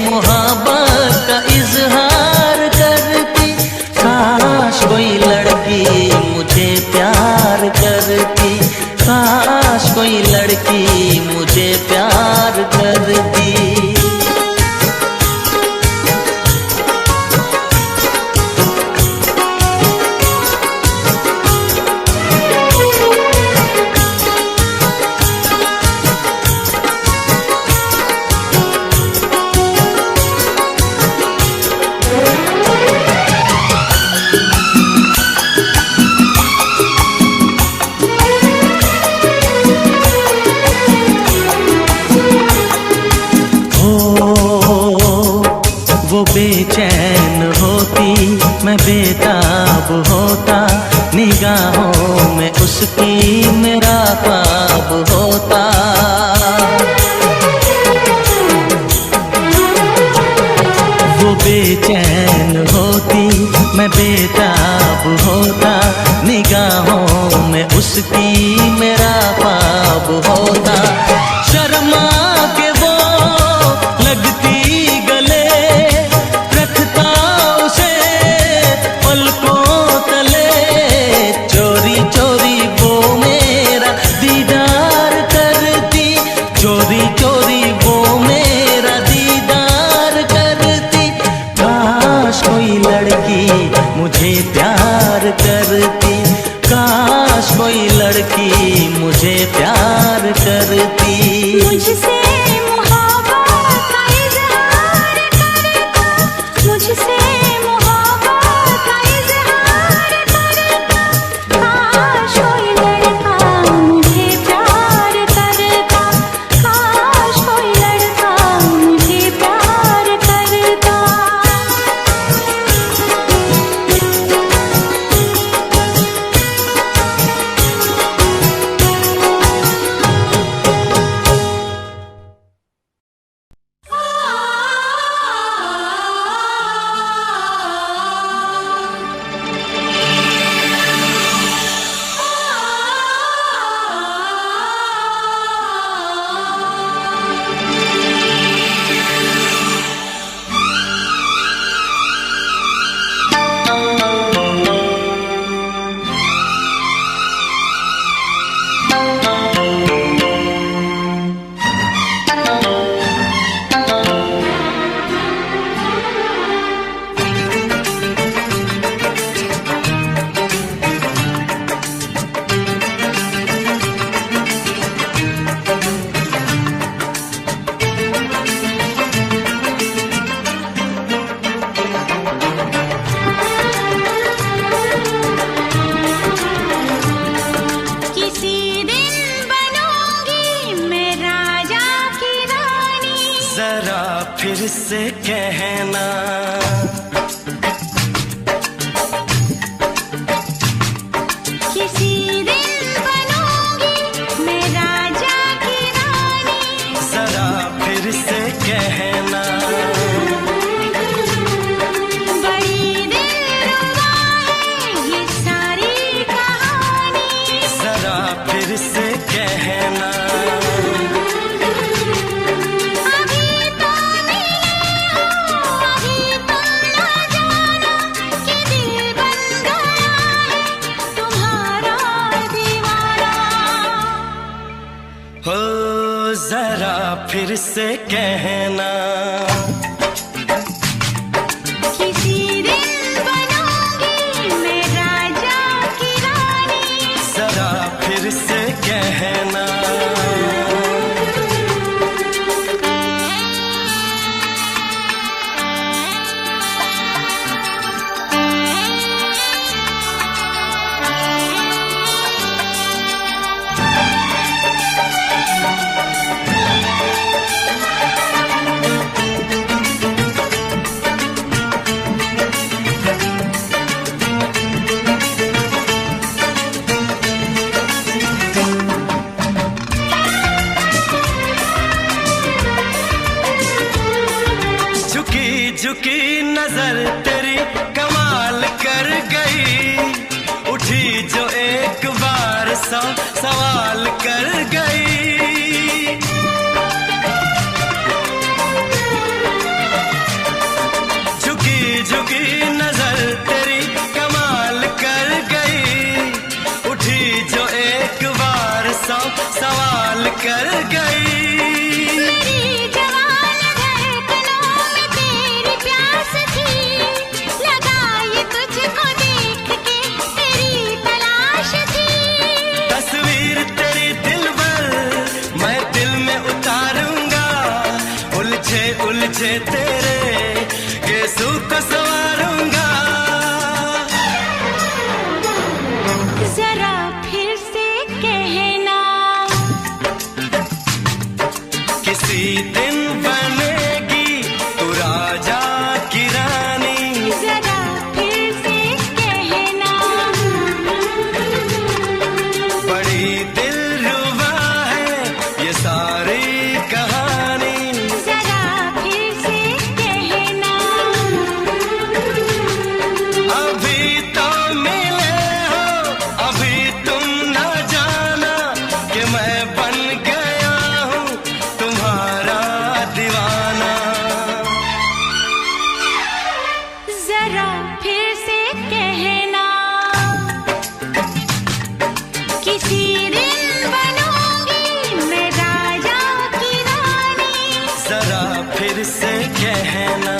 मोहब्बत का इजहार करती। काश कोई लड़की मुझे प्यार करती, काश कोई लड़की मुझे प्यार करती। बेचैन होती मैं बेताब होता, निगाहों में उसकी मेरा ख्वाब होता। वो बेचैन होती मैं बेताब होता, निगाहों में उसकी मेरा ख्वाब होता। शर्मा के वो लगती मुझे प्यार करती, काश कोई लड़की मुझे प्यार करती। मुझसे मोहब्बत का इजहार करता, मुझसे मोहब्बत का इजहार करता। काश कोई लड़का मुझे प्यार करता, काश कोई लड़का मुझे प्यार करता। फिर से कहना, किसी दिन बनूंगी मैं राजा की रानी। जरा फिर से कहना, बड़ी दिलरुबा है ये सारी कहानी। जरा फिर से कहना, जरा फिर से कहना, किसी दिन बनूंगी मैं राजा की रानी। जरा फिर से कहना, झुकी नजर तेरी कमाल कर गई, उठी जो एक बार सवाल कर गई। कर गई। मेरी जवान धड़कनों में तेरी प्यास थी, लगा ये तुझको देख के तेरी तलाश थी। तस्वीर तेरी दिल भर मैं दिल में उतारूंगा, उलझे उलझे तेरे गेसू को संवारूंगा। जरा फिर से कहना, किसी दिन बनेगी तू राजा की रानी। जरा फिर से कहना, बड़ी दिलरुबा है ये सारी कहानी। जरा फिर से कहना, अभी तो मिले हो, अभी तुम न जाना कि मैं बन गया हूँ तुम्हारा दीवाना। जरा फिर से कहना, किसी दिन बनूंगी मैं राजा की रानी। जरा फिर से कहना,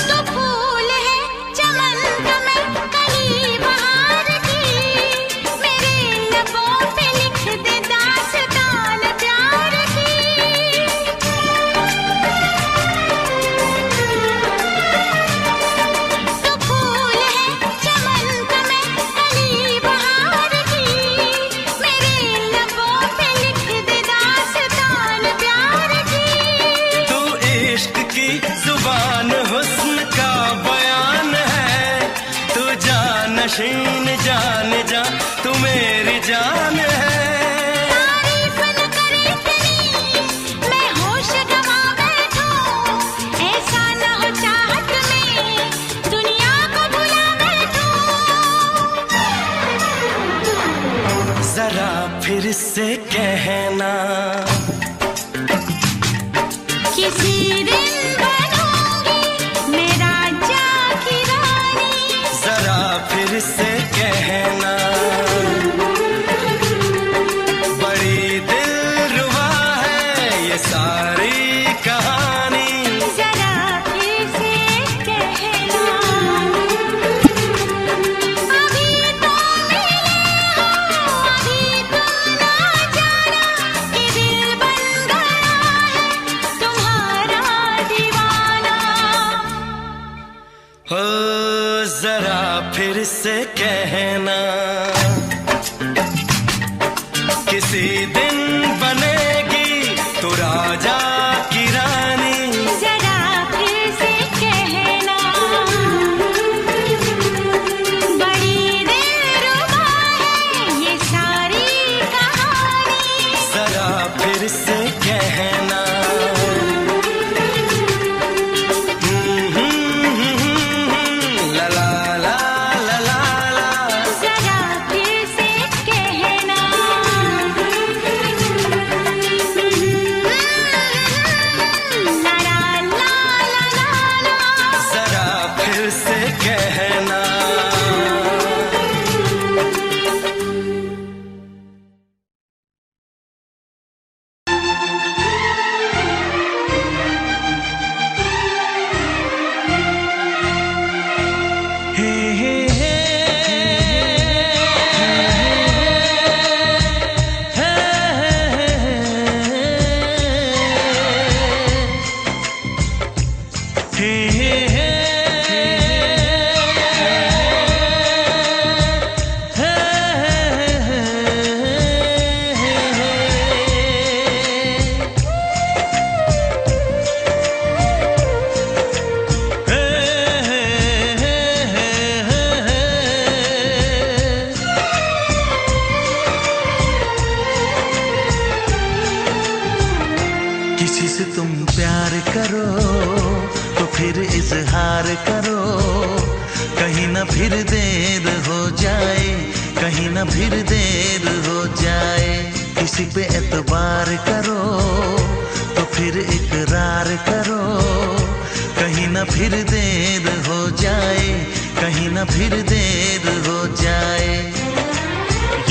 तो फूल है चमन का मैं कली बहार की, मेरे लबों पे लिख दे दास्तान प्यार की। तो फूल है चमन का मैं कली बहार की, मेरे लबों पे लिख दे दास्तान प्यार की। तू इश्क की जुबान हुस्न का बयान है, तू जानशीन जान जा तू मेरी जान है। तारीफ न करे इतनी मैं होश गवा बैठूं, ऐसा न हो चाहत में दुनिया को भुला बैठूं। जरा फिर से कहना, किसी दिन बनूंगी मैं राजा की रानी। जरा फिर से कहना, बड़ी दिलरुबा है ये सारी कहानी। जरा फिर से कहना, अभी तो मिले हो, अभी तुम ना जाना कि दिल बन गया है तुम्हारा दीवाना। हो जरा फिर से कहना, किसी दिन बनेगी तू राजा की रानी। जरा फिर से कहना, बड़ी दिलरुबा है ये सारी कहानी। जरा फिर से कहना, ला ला ला ला ला ला। जरा फिर से कहना, किसी से तुम प्यार करो तो फिर इजहार करो, कहीं ना फिर देर हो जाए, कहीं ना फिर देर हो जाए। किसी पे एतबार करो तो फिर इकरार करो, कहीं ना फिर देर हो जाए, कहीं ना फिर देर हो जाए।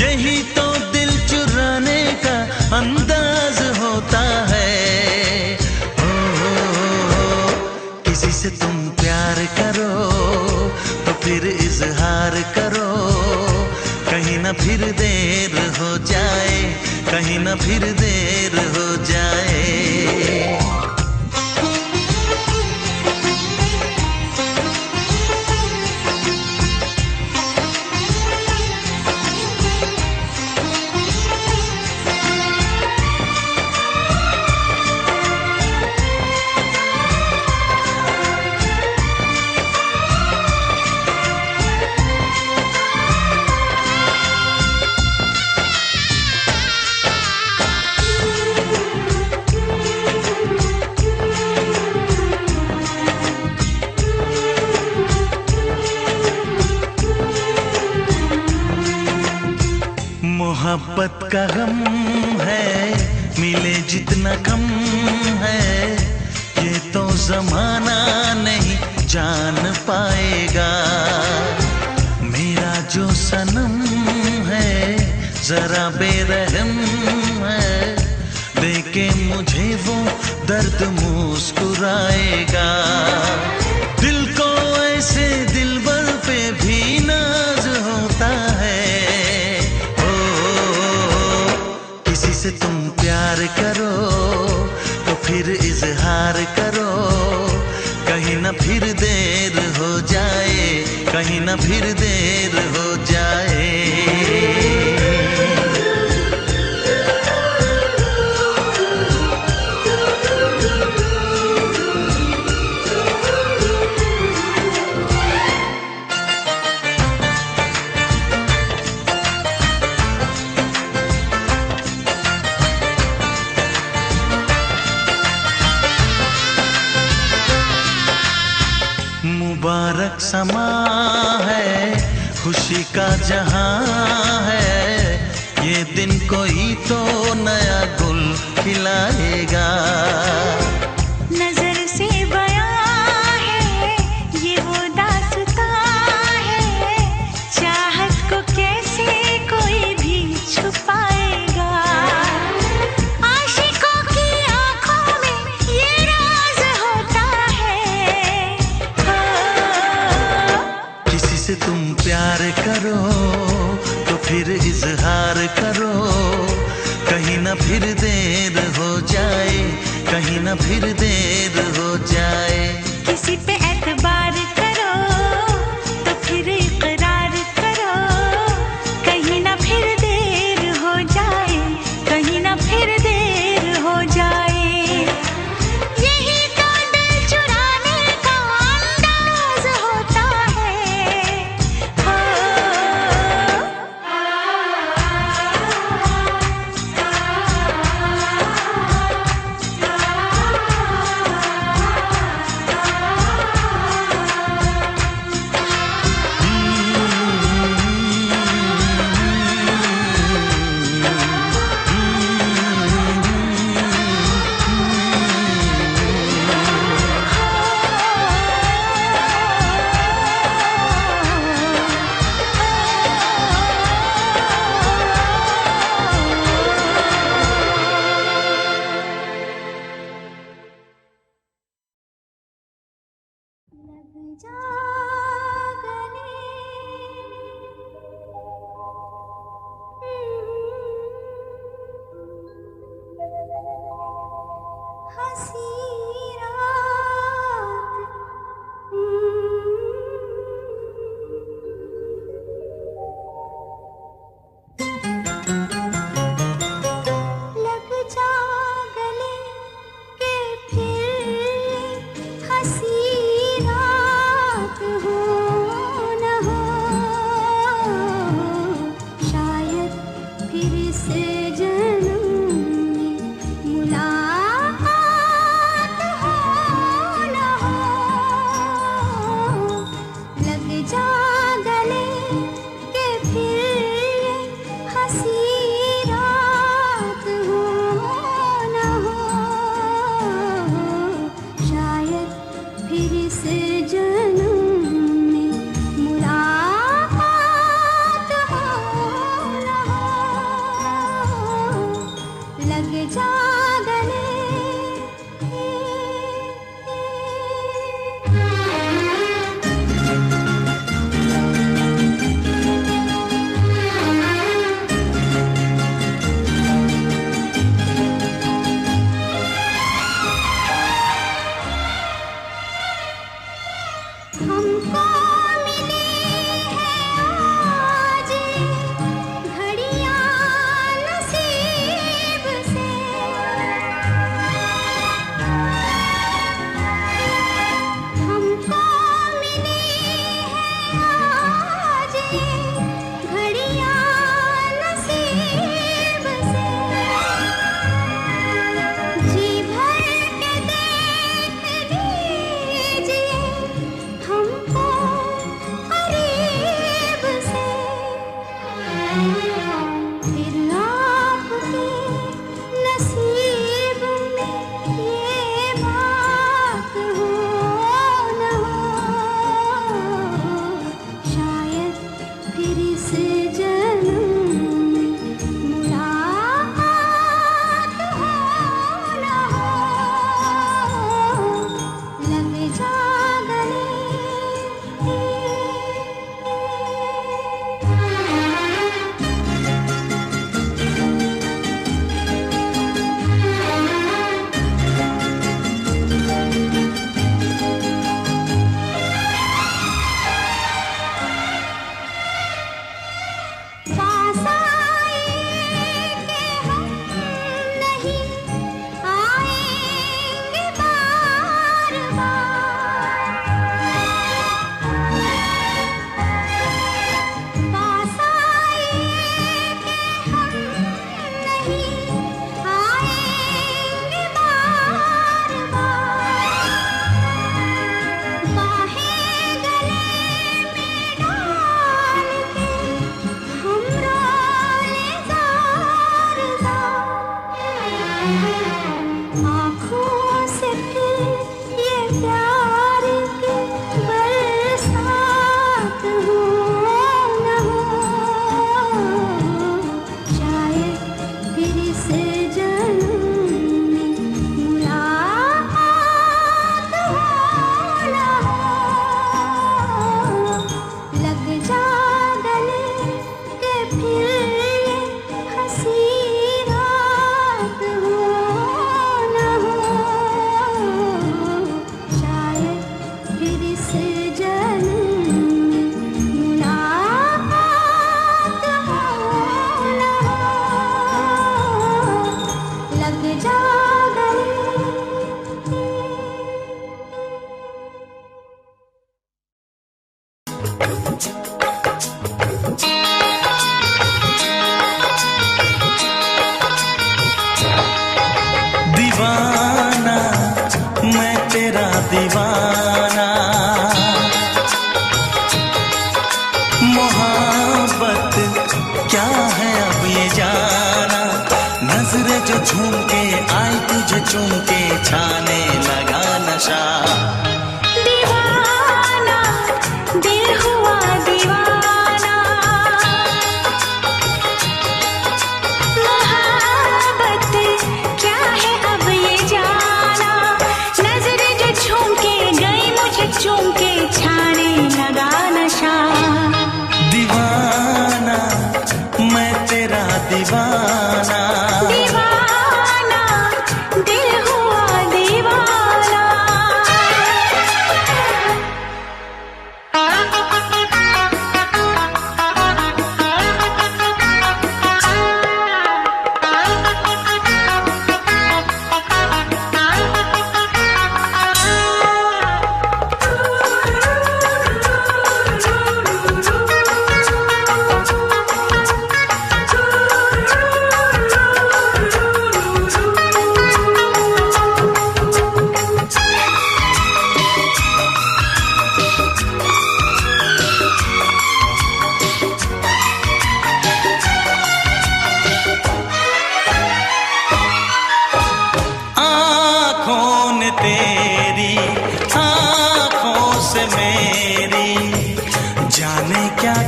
यही तो दिल चुराने का अंदाज होता है। किसी से तुम प्यार करो तो फिर इजहार करो, कहीं ना फिर देर हो जाए, कहीं ना फिर देर हो जाए। मोहब्बत का गम है, मिले जितना कम है, ये तो जमाना नहीं जान पाएगा। मेरा जो सनम है जरा बेरहम है, देखे मुझे वो दर्द मुस्कुराएगा। दिल को ऐसे दिलबर पे भी नाज होता है। किसी से तुम प्यार करो तो फिर इजहार करो, कहीं ना फिर देर हो जाए, कहीं ना फिर देर हो जाए। मुबारक समा है, खुशी का जहां है, ये दिन कोई तो नया गुल खिलाएगा। नजर से बयां है ये वो दास्तां है, चाहत को कैसे कोई भी छुपाएगा। आशिकों की आंखों में ये राज होता है। किसी से तुम प्यार करो तो फिर इजहार करो, कहीं ना फिर देर हो जाए, कहीं ना फिर देर हो जाए। किसी पे एतबार करो तो फिर इकरार करो, कहीं ना फिर देर हो जाए, कहीं ना फिर देर हो जाए। यही तो दिल चुराने का अंदाज होता है। लग जा गले, हंसी रात, लग जा गले के फिर हंसी रात हो न हो, शायद फिर से जन्म में मुलाकात लग जा गले। हमको मिली है आज घड़ियां नसीब से, हमको मिली है आज घड़ियां नसीब से। जी भर के देख लीजिए हमको करीब से, फिर आपके नसीब में ये बात हो न हो, शायद फिर इस जन्म में मुलाकात हो न हो। लग जा गले। पास आए कि हम नहीं आएंगे बार बार, पास आए कि हम नहीं आएंगे बार बार, बाहें गले में डाल के हम रोले ज़ार ज़ार, आँखों से फिर ये प्यार की बरसात हो न हो, शायद फिर इस जन्म में मुलाकात हो न हो। लग जा गले के फिर ये हंसी रात हो न हो, शायद फिर इस जन्म में मुलाकात हो न हो। लग जा गले। दीवाना मैं तेरा दीवाना, मोहब्बत क्या है अब ये जाना, नजरें जो झूम के आई तुझे चूम के छाने लगा नशा। दीवाना दिल हुआ दीवाना, मोहब्बत क्या है अब ये जाना, नजरें जो झूम के गई मुझे चूम के छाने लगा नशा। दीवाना मैं तेरा दीवाना, दीवाना दिल हुआ दीवाना।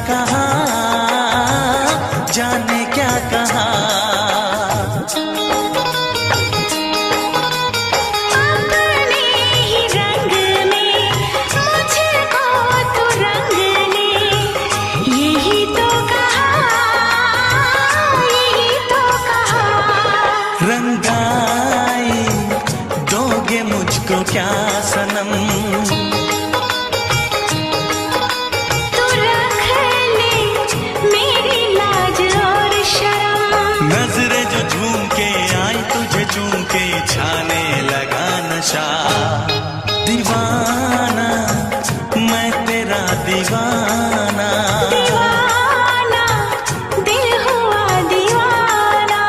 कहा, जाने क्या कहा। जुदाई दोगे मुझको क्या सनम। तू रख ले मेरी लाज और शर्म। नजरें जो झूम के आई तुझे चूम के छाने लगा नशा। दीवाना मैं तेरा दीवाना। दीवाना दिल हुआ दीवाना।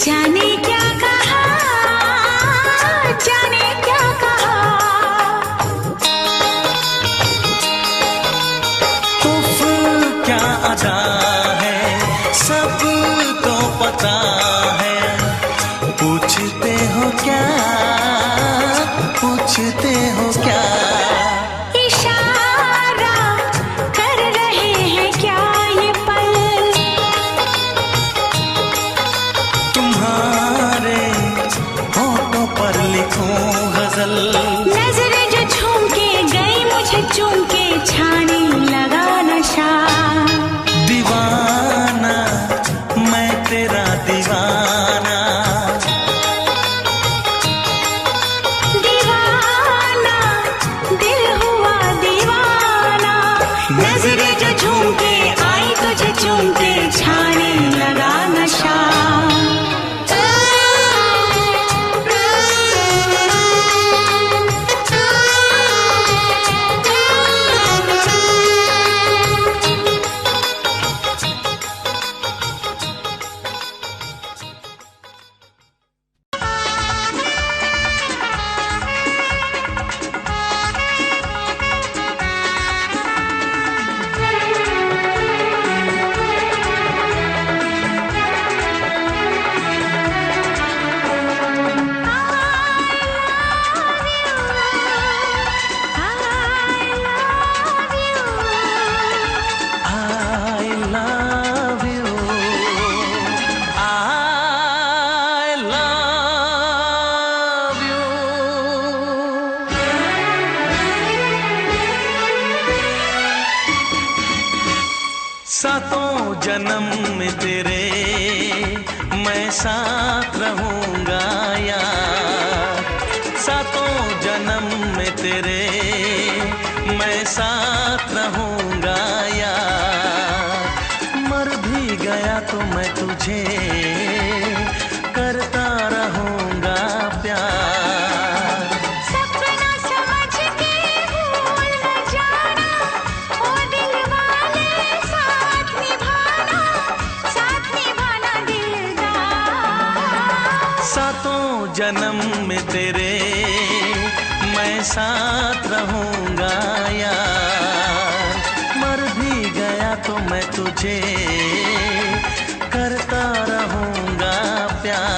जाने क्या कहा, जाने क्या कहा। उफ क्या अदा है सबको पता है। पूछते हो क्या, पूछते हो क्या। इशारा कर रहे हैं क्या ये पल। तुम्हारे होठों पर लिखूं गजल। नजरें जो झूम के गई मुझे चूम के छाने लगा नशा। दीवाना मैं तेरा दीवाना। दीवाना दिल हुआ दीवाना। नजरें जो झूम के आई तुझे चूम के छाने लगा नशा। सातों जन्म में तेरे मैं साथ रहूंगा यार। सातों जन्म में तेरे मैं साथ रहूंगा यार। मर भी गया तो मैं तुझे करता रहूंगा प्यार। सपना समझ के भूल न जाना, ओ दिल वाले साथ निभाना दिलदार। सातों जन्म में तेरे मैं साथ रहूंगा यार। मर भी गया तो मैं तुझे करता रहूंगा प्यार।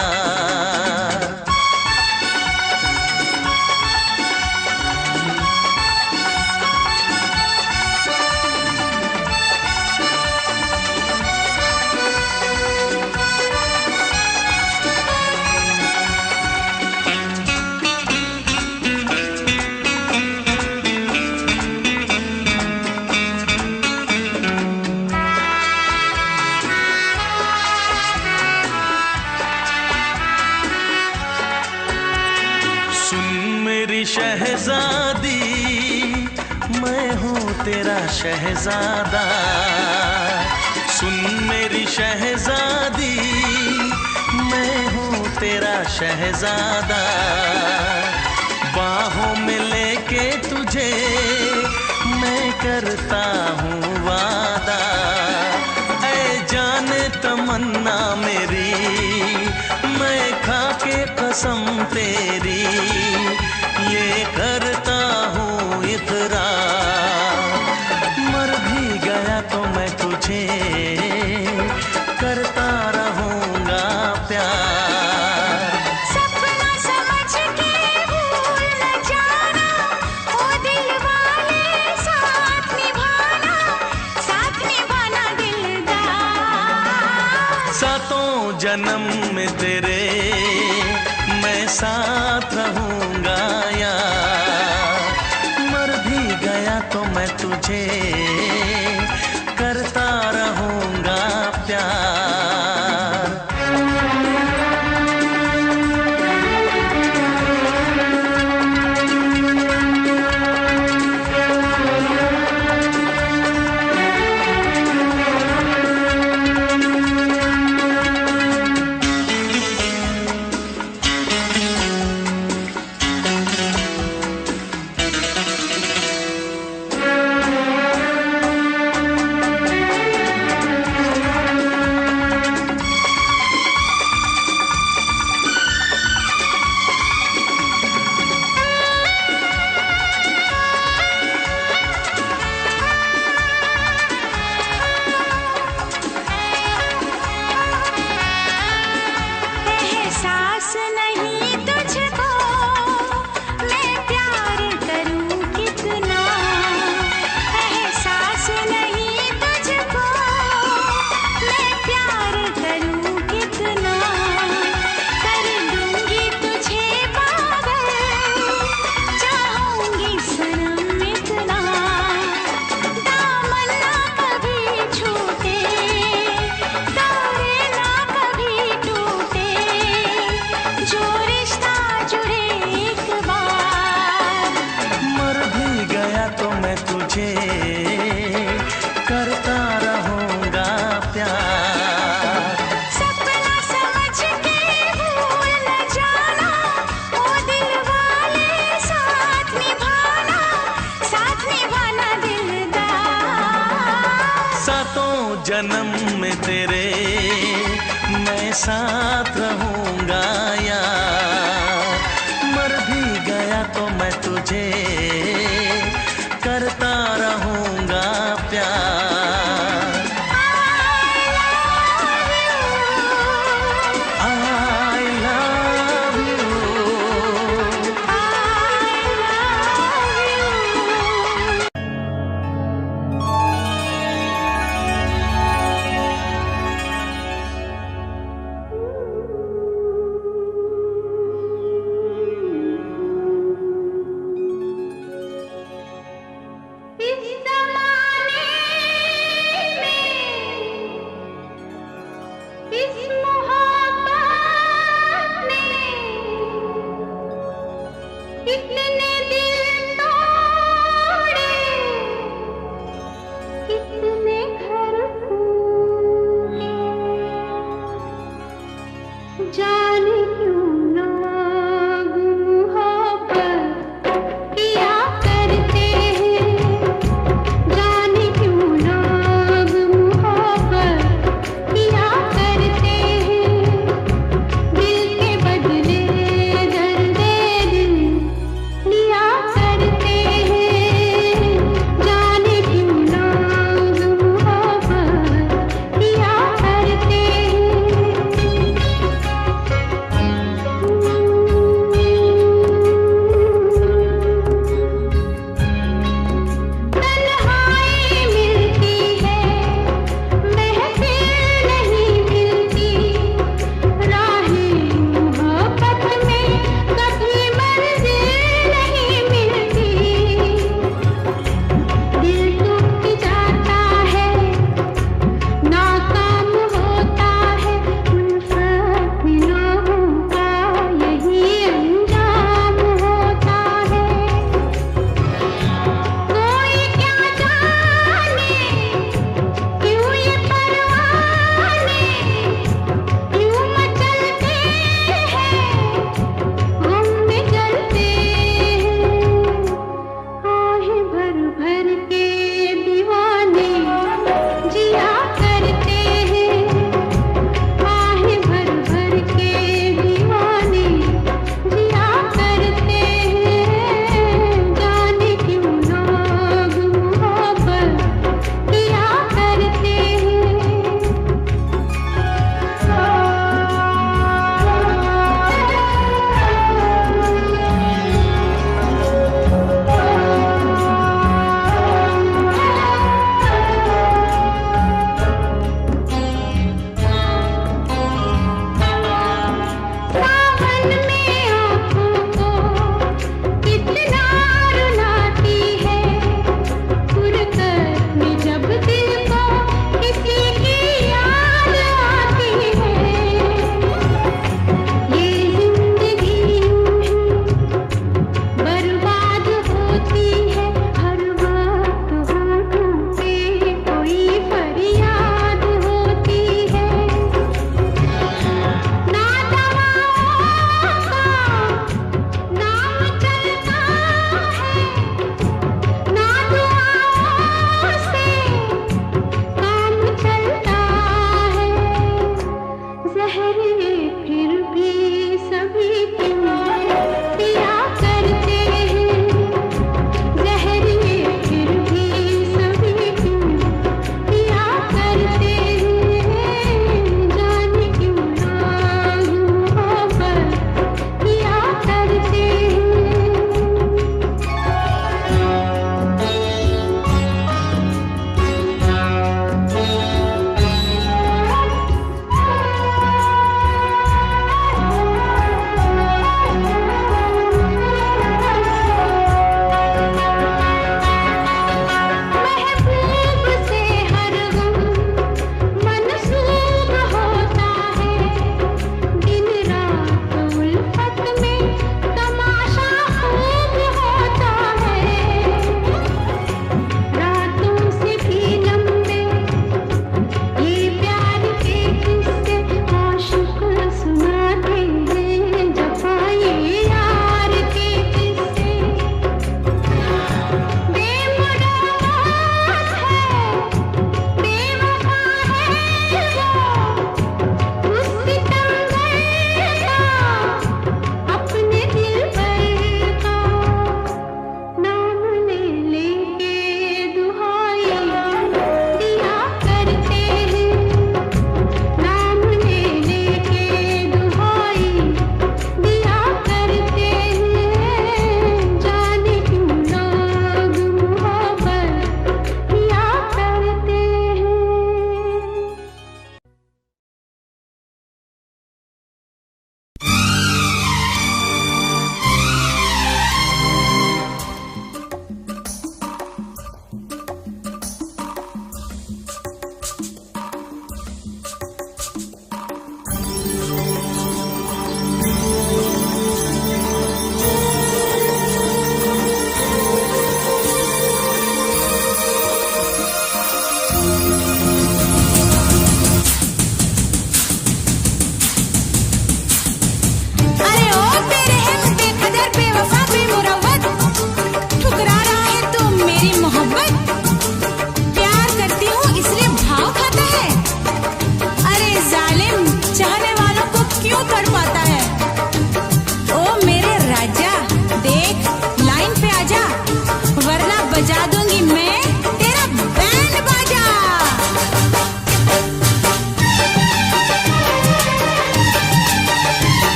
शहजादी मैं हूँ तेरा शहजादा। सुन मेरी शहजादी मैं हूँ तेरा शहजादा। बाहों में लेके तुझे मैं करता हूँ वादा। ऐ जाने तमन्ना मेरी मैं कसम तेरी ये करता हूँ इकरार, मर भी गया तो मैं तुझे करता रहूँगा प्यार। सपना समझ के भूल न जाना, ओ दिल वाले साथ निभाना दिलदार। सातों जन्म में तेरे मैं साथ रहूँगा यार, मर भी गया तो मैं तुझे करता रहूँगा प्यार। एहसास नहीं तुझको मैं प्यार करूं कितना, एहसास नहीं तुझको मैं प्यार करूं कितना। कर दूंगी तुझे पागल, चाहूंगी सनम इतना। दामन ना कभी छूटे, तारे ना कभी टूटे, जो रिश्ता जुड़े एक बार। मर भी गया तो मैं तुझे करता रहूँगा प्यार। सपना समझ के भूल न जाना, ओ दिल वाले साथ निभाना दिलदार। सातों जन्म में तेरे मैं साथ रहूँगा यार, मर भी गया तो मैं तुझे करता रहूँगा प्यार। I love you।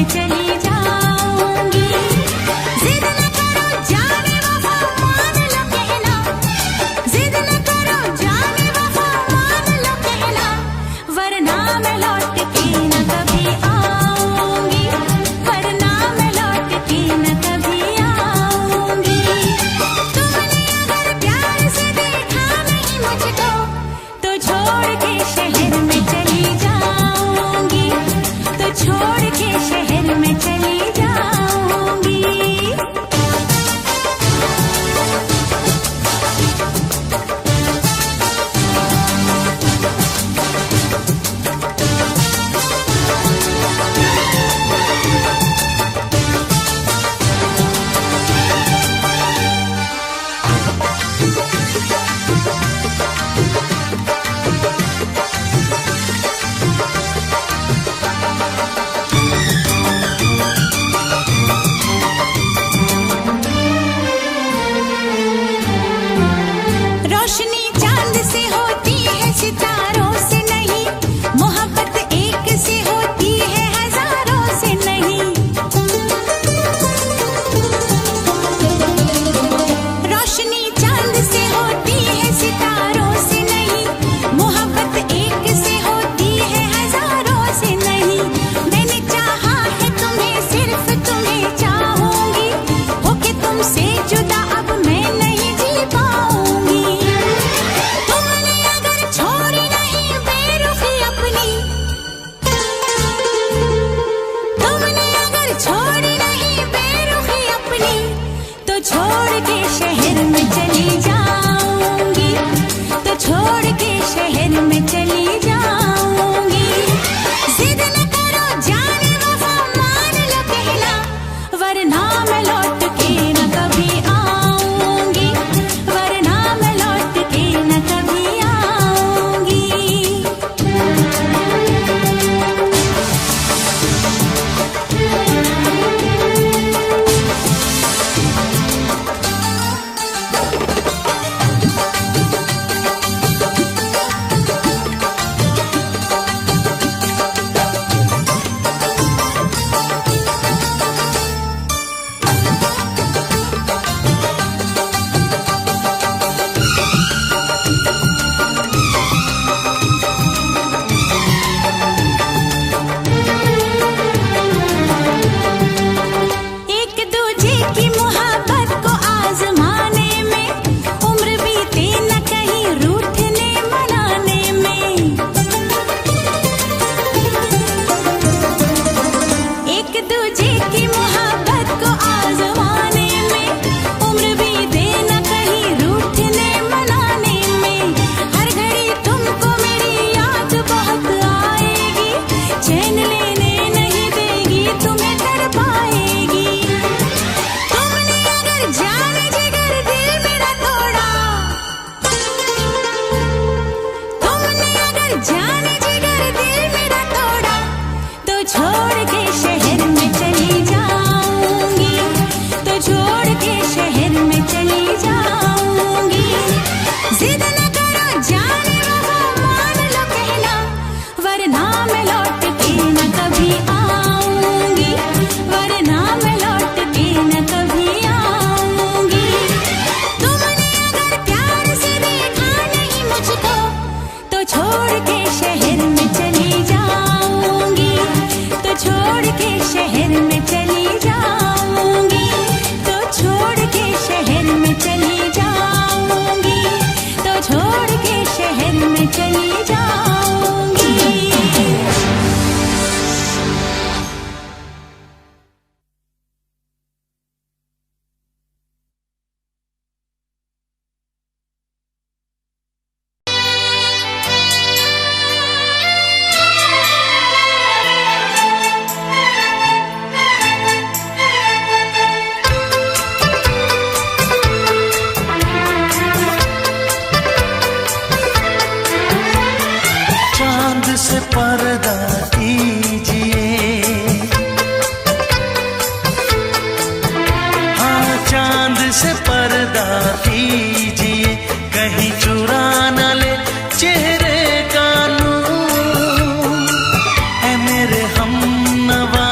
में चली जाऊंगी। जिद न करो जाने वफा मान लो कहना, जिद न करो जाने वफा मान लो कहना, वरना मैं लौट के न कभी आऊंगी, वरना मैं लौट के न कभी आऊंगी। तुमने अगर प्यार से देखा नहीं मुझको तो छोड़ के शहर में चली जाऊंगी, तो छोड़ के शहर में चली जाऊंगी। रोशनी चांद से होती है सितारों से नहीं, मोहब्बत एक से होती है हजारों से नहीं। रोशनी चांद से होती है सितारों से नहीं, मोहब्बत एक से होती है हजारों से नहीं। मैंने चाहा है तुम्हें, सिर्फ तुम्हें चाहूंगी, होके तुमसे जुदा अब मैं नहीं जी पाऊंगी। तुमने अगर छोड़ी नहीं बेरुखी अपनी, तुमने अगर छोड़ी नहीं बेरुखी अपनी, तो छोड़ के शहर में चली जाऊंगी, तो छोड़ के शहर में चली जाऊंगी। जिद न करो जाने वफा मान लो कहना, वरना मैं लौट के न कभी आऊंगी, वरना मैं लौट के न कभी आऊंगी। एक दूजे की मोहब्बत को आजमाने में उम्र बीते न कहीं रूठने मनाने में। एक दूजे की मोहब्बत को आजमाने में उम्र बीते न कहीं रूठने मनाने में। हर घड़ी तुमको मेरी याद बहुत आएगी, चैन लेने नहीं देगी, तुम्हें तड़पाएगी। तुमने अगर जाने जिगर दिल मेरा तोड़ा, तुमने अगर जाने जिगर दिल मेरा तोड़ा, तो छोड़ के शहर में चली जाऊंगी, तो छोड़ के शहर में चली जाऊंगी। जिद न करो जाने वफा मान लो कहना, वरना मैं लौट के न कभी आऊंगी, वरना मैं लौट के न कभी आऊंगी। तुमने अगर प्यार से देखा नहीं मुझको तो छोड़ के शहर में चली जाऊंगी, तो छोड़ के शहर में चली जाऊंगी, तो छोड़ के शहर में चली जाऊंगी, तो छोड़ के शहर में चली जाऊंगी। चांद से पर्दा कीजिए, हाँ चांद से पर्दा कीजिए, कहीं चुरा न ले चेहरे का नूर। है मेरे हमनवा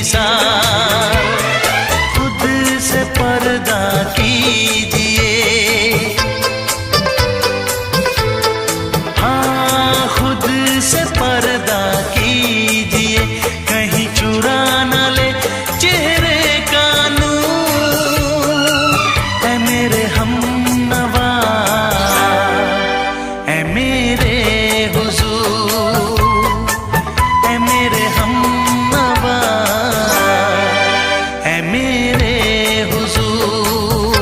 निसार। खुद से पर्दा कीजिए, हाँ खुद से पर्दा कीजिए, कहीं चुरा न ले चेहरे का नूर। ऐ मेरे हमनवा, ऐ मेरे हुजूर, ऐ मेरे हमनवा, ऐ मेरे हुजूर।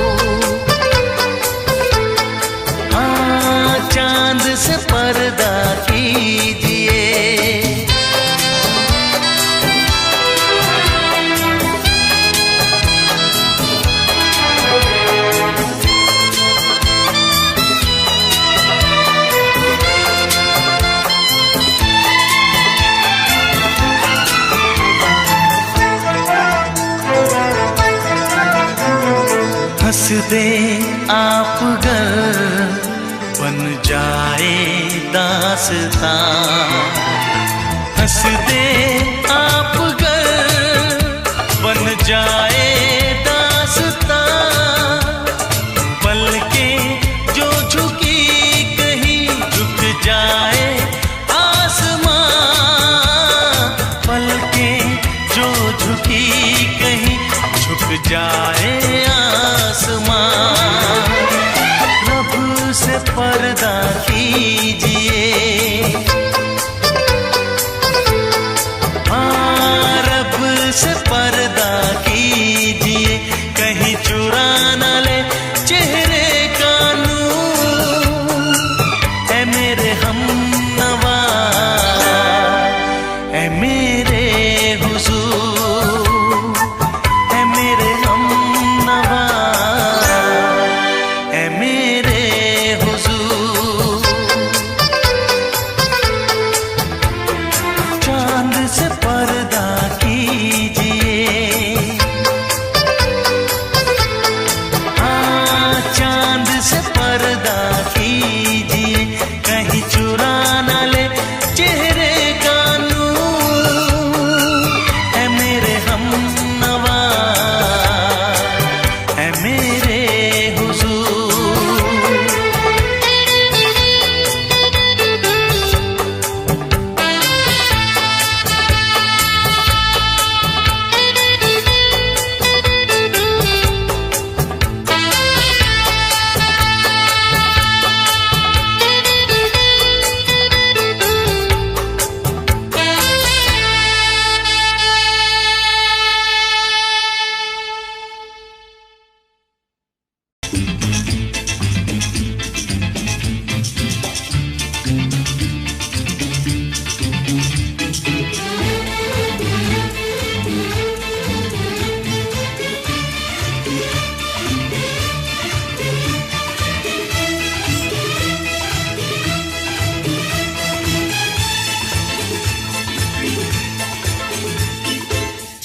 हाँ चांद से पर्दा कीजिए, हंस दे आप गर बन जाए दास्तां। हंस दे आप गर बन जाए दास्तां। पलकें जो झुकी कहीं झुक जाए आसमां। पलकें जो झुकी कहीं झुक जाए आसमां। रब से पर्दा कीजिए, हाँ रब से पर्दा कीजिए, कहीं चुरा न ले चेहरे का नूर। ऐ मेरे हमनवा, ऐ मेरे हुजूर, ऐ मेरे हमनवा, ऐ मेरे हुजूर। चांद से पर्दा कीजिए, हाँ चांद से पर्दा कीजिए, कहीं चुरा न ले चेहरे का नूर। ऐ मेरे हमनवा, ऐ मेरे हुजूर।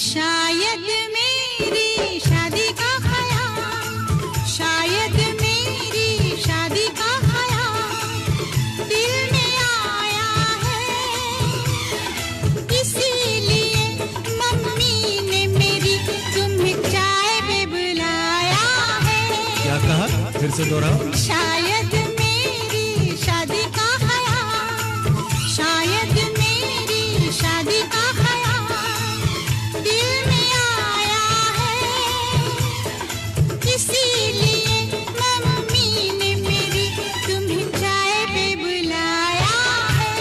शायद मेरी शादी का ख्याल, शायद मेरी शादी का ख्याल दिल में आया है। इसीलिए मम्मी ने मेरी तुम्हें चाय पे बुलाया है। क्या कहा? फिर से दोहराओ। शायद मेरी शादी का ख्याल, शायद मेरी शादी का ख्याल दिल में आया है। इसीलिए मम्मी ने मेरी तुम्हें चाय पे बुलाया है।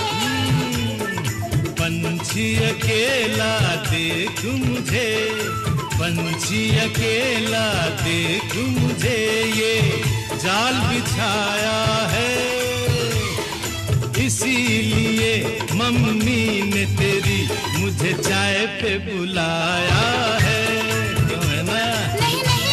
पंछी अकेला देख मुझे, पंछी अकेला देख मुझे, ये जाल बिछाया है। इसीलिए मम्मी ने तेरी मुझे चाय पे बुलाया है। क्यों है ना? नहीं नहीं,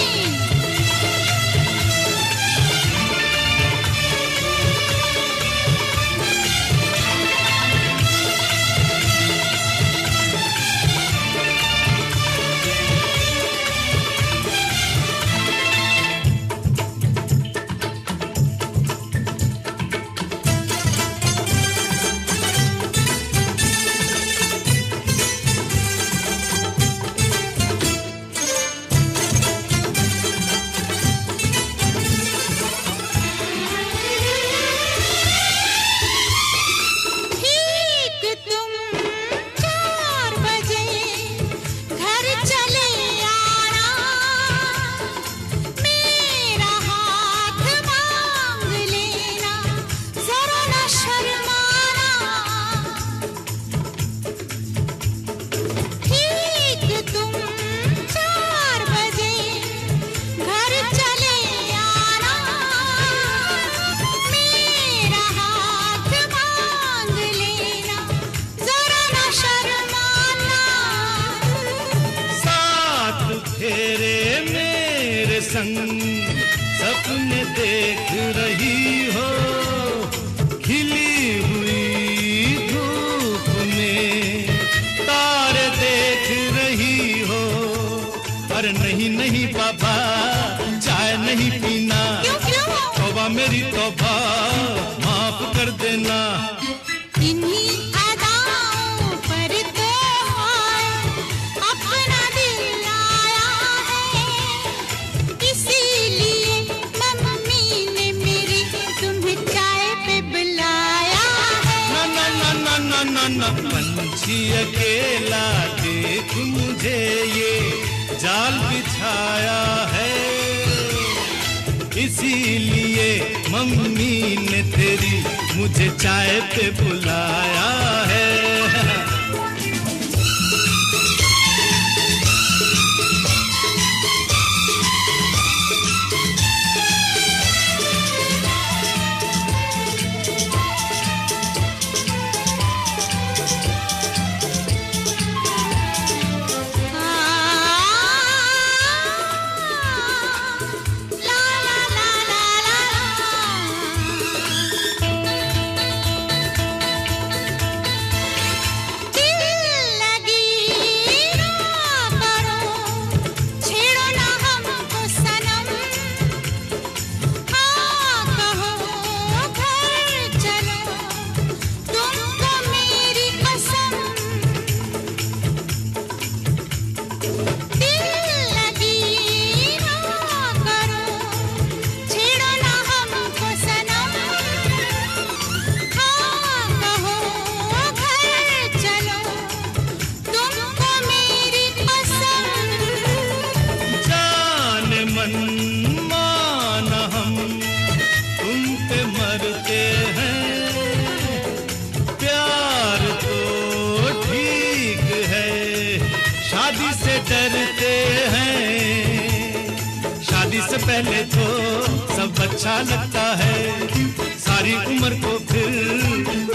संग सपने देख रही हो, खिली हुई धूप में तारे देख रही हो। अरे नहीं नहीं बाबा, चाय नहीं पीना। तौबा मेरी तौबा, माफ कर देना। इन्हीं अदाओं पर तो अपना दिल आया है, इसीलिए मम्मी ने मेरी तुम्हें चाय पे बुलाया है। ना ना ना ना ना ना ना, पंछी अकेला देख मुझे ये जाल बिछाया है, इसीलिए मम्मी ने तेरी मुझे चाय पे बुलाया है। डरते हैं, शादी से पहले तो सब अच्छा लगता है, सारी उम्र को फिर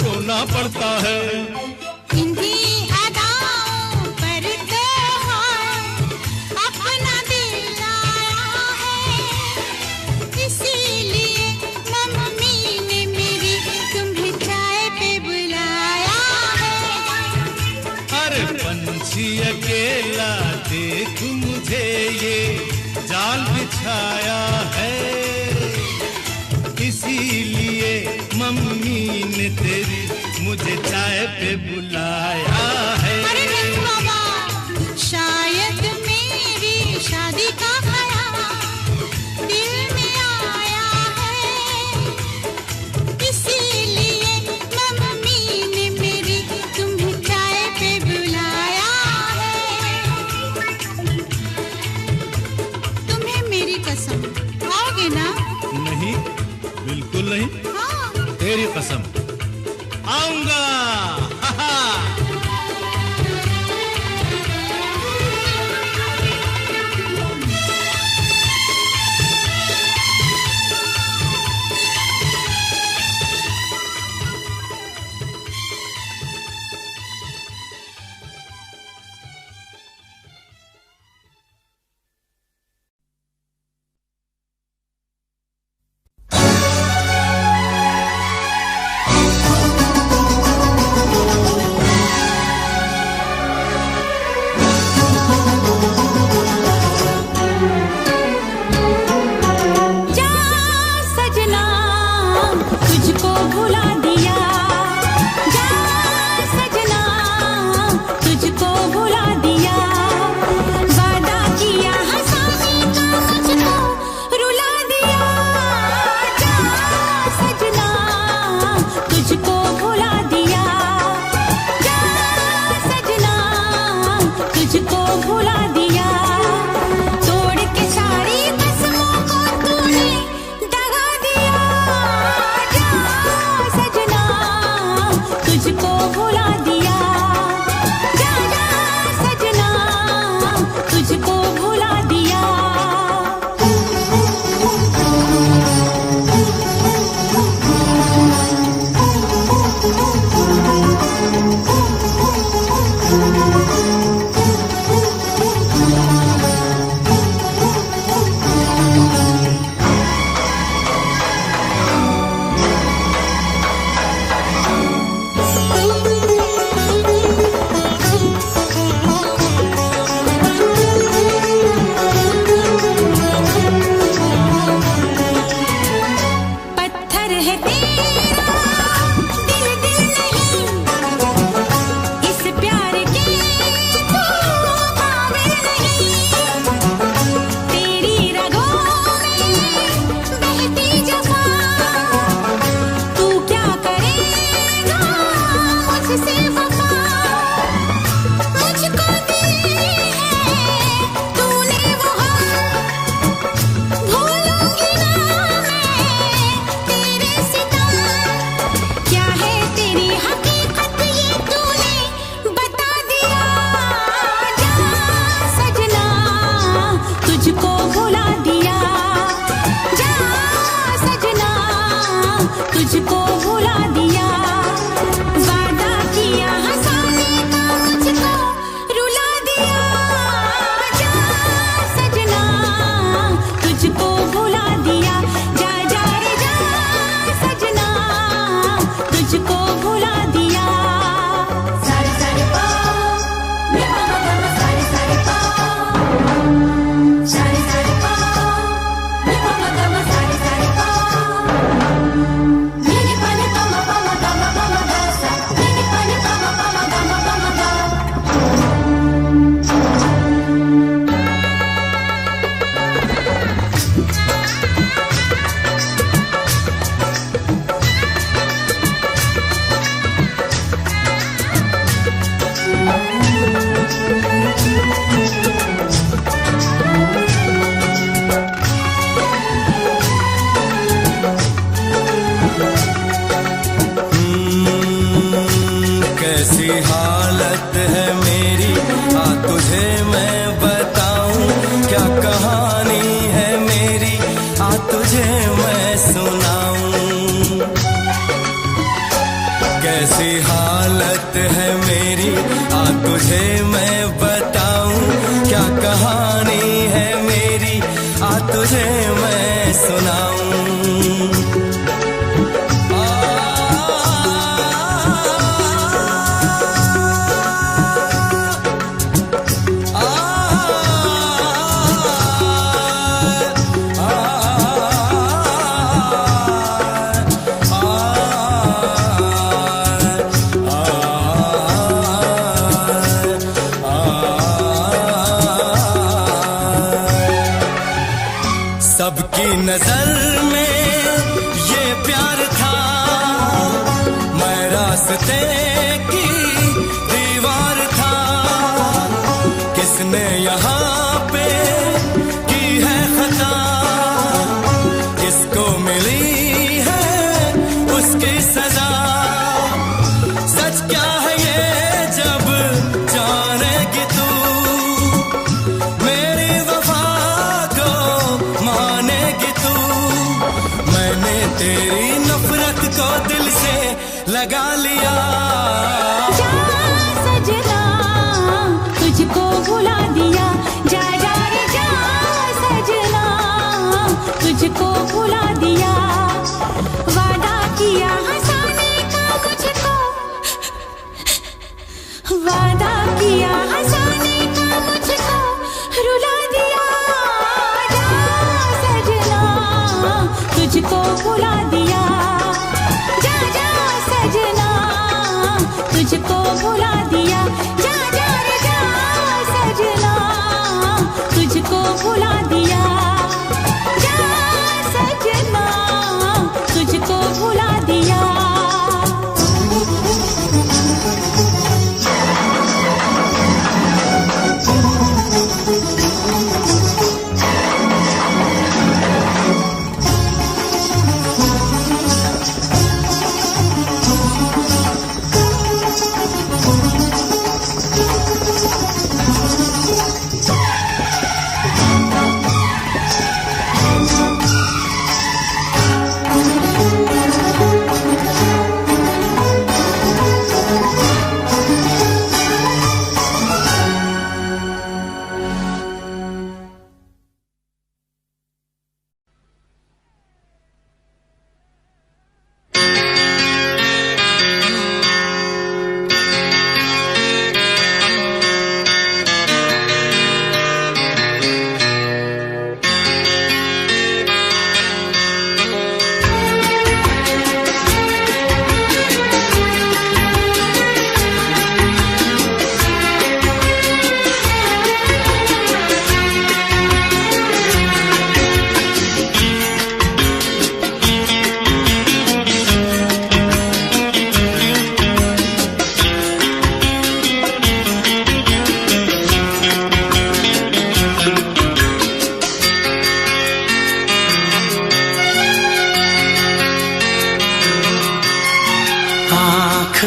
रोना पड़ता है। इन्हीं अदाओं पर तो अपना दिल आया है, इसीलिए मम्मी ने मेरी तुम्हें चाय पे बुलाया है। अरे पंछी अकेला देख मुझे ये जाल बिछाया है, इसीलिए मम्मी ने तेरी मुझे चाय पे बुलाया है। अरे नहीं बाबा, शायद मेरी शादी का ख्याल दिल में आया है, इसीलिए मम्मी ने मेरी तुम्हें चाय पे बुलाया है। तुम्हें मेरी कसम, आओगे ना? नहीं, बिल्कुल नहीं। हाँ। तेरी कसम, आऊंगा। तुझे मैं सुनाऊं। सबकी नजर में ये प्यार था, मैं रास्ते की दीवार था। किसने यहाँ पे की है खता, किसको मिली है उसकी सजा। सच क्या है ये जब जानेगी तू, मेरी वफा को मानेगी तू। मैंने तेरी नफरत को दिल से लगा लिया। जा सजना तुझको भुला दिया, जा जा रे जा सजना तुझको भुला दिया। वादा किया हंसाने का मुझको, वादा किया हंसाने का मुझको रुला दिया। जा सजना तुझको भुला दिया, जा जा सजना तुझको भुला दिया। जा जा रे जा सजना तुझको भुला दिया, जा सजना तुझको भुला दिया।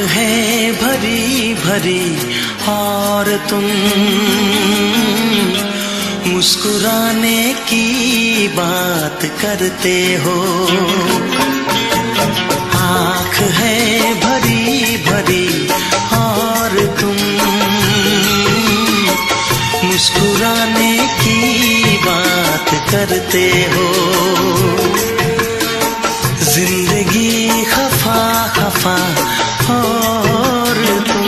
है भरी भरी और तुम मुस्कुराने की बात करते हो। आँख है भरी भरी और तुम मुस्कुराने की बात करते हो। जिंदगी खफा खफा और तुम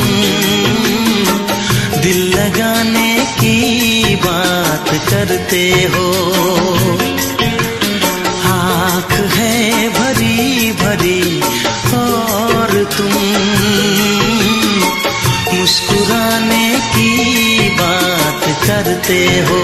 दिल लगाने की बात करते हो। आँख है भरी भरी और तुम मुस्कुराने की बात करते हो।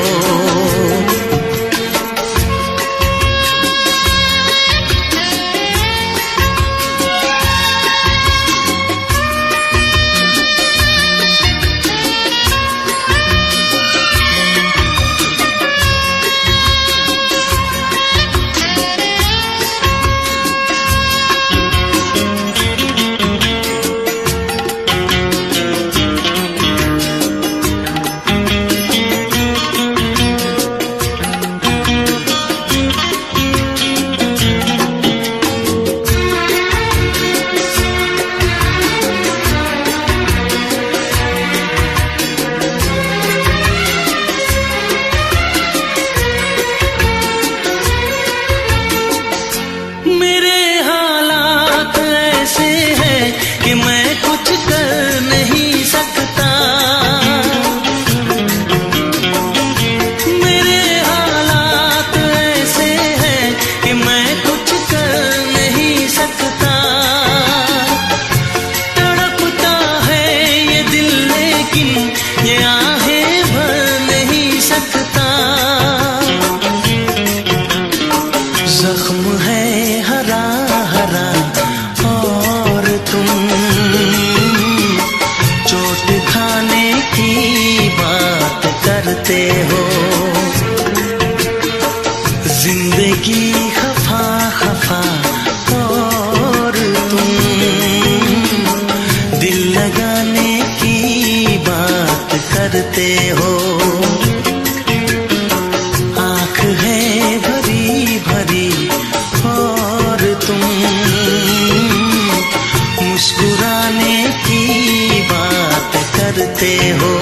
करते हो।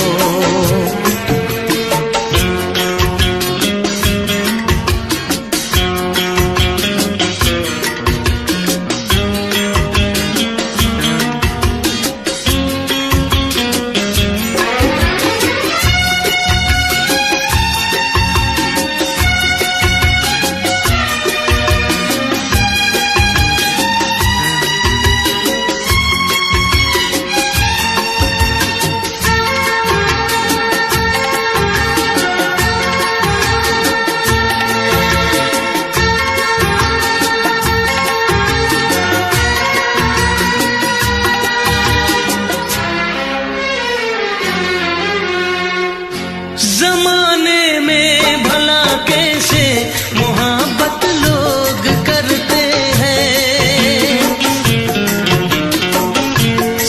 जमाने में भला कैसे मोहब्बत लोग करते हैं,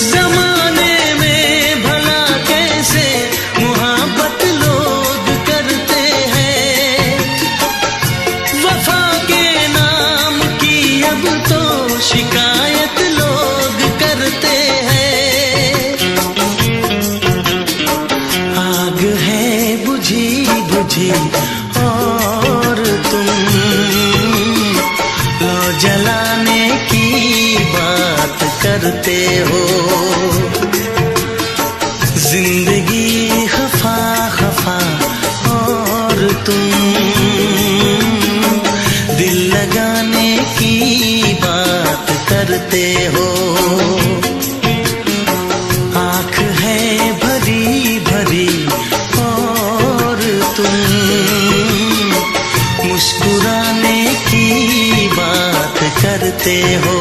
जमाने में भला कैसे मोहब्बत लोग करते हैं। वफा के नाम की अब तो शिकायत लोग करते हैं। आग है बुझी बुझी और तुम लो जलाने की बात करते हो। जिंदगी खफा खफा और तुम दिल लगाने की बात करते हो। आँख है भरी भरी और तुम मुस्कुराने की बात करते हो।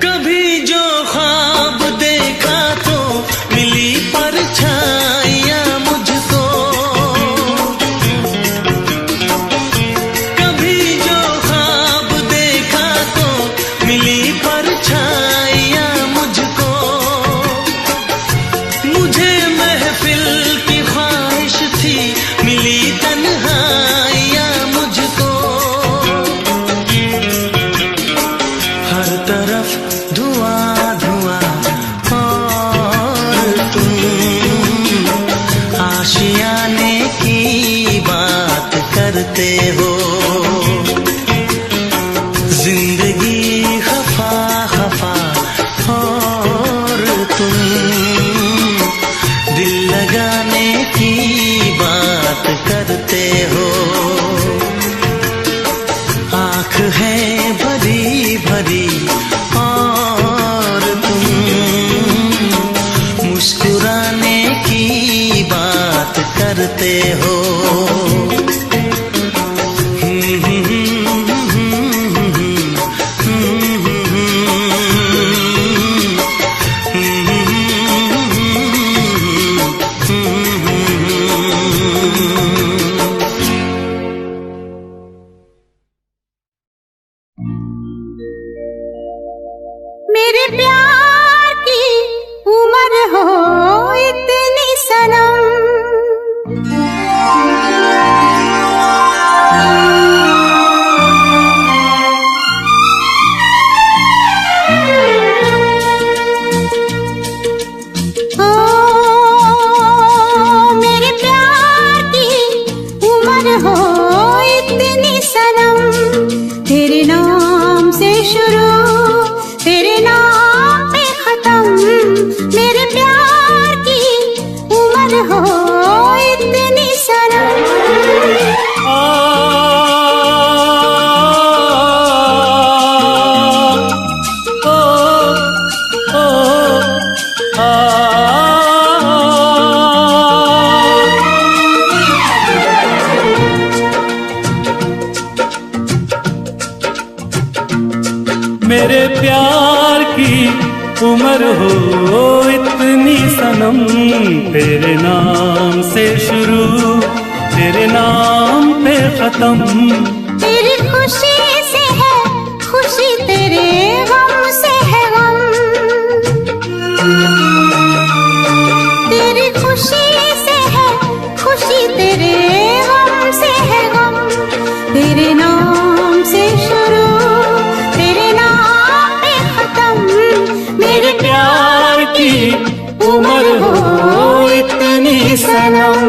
कभी जो ख्वाब देखा तो मिली परछाइयाँ मुझको, कभी जो ख्वाब देखा तो मिली परछाइयाँ मुझको। मुझे महफिल की ख्वाहिश थी मिली तन्हाइयाँ मुझको। हर तरफ धुआं धुआं और तुम आशियाने की बात करते हो। जिंदगी खफा खफा और तुम दिल लगाने की बात करते हो। आँख है भरी भरी और तुम मुस्कुराने की बात करते हो। मेरे प्यार की उम्र हो इतनी सनम, ओ मेरे प्यार की उम्र हो इतनी सनम। तेरे नाम से शुरू तेरे नाम पे खत्म। मेरे प्यार की उम्र हो इतनी सनम। मेरे प्यार की उम्र हो इतनी सनम। तेरे नाम से शुरू तेरे नाम पे खत्म। तेरी खुशी से है उम्र हो इतनी सनम।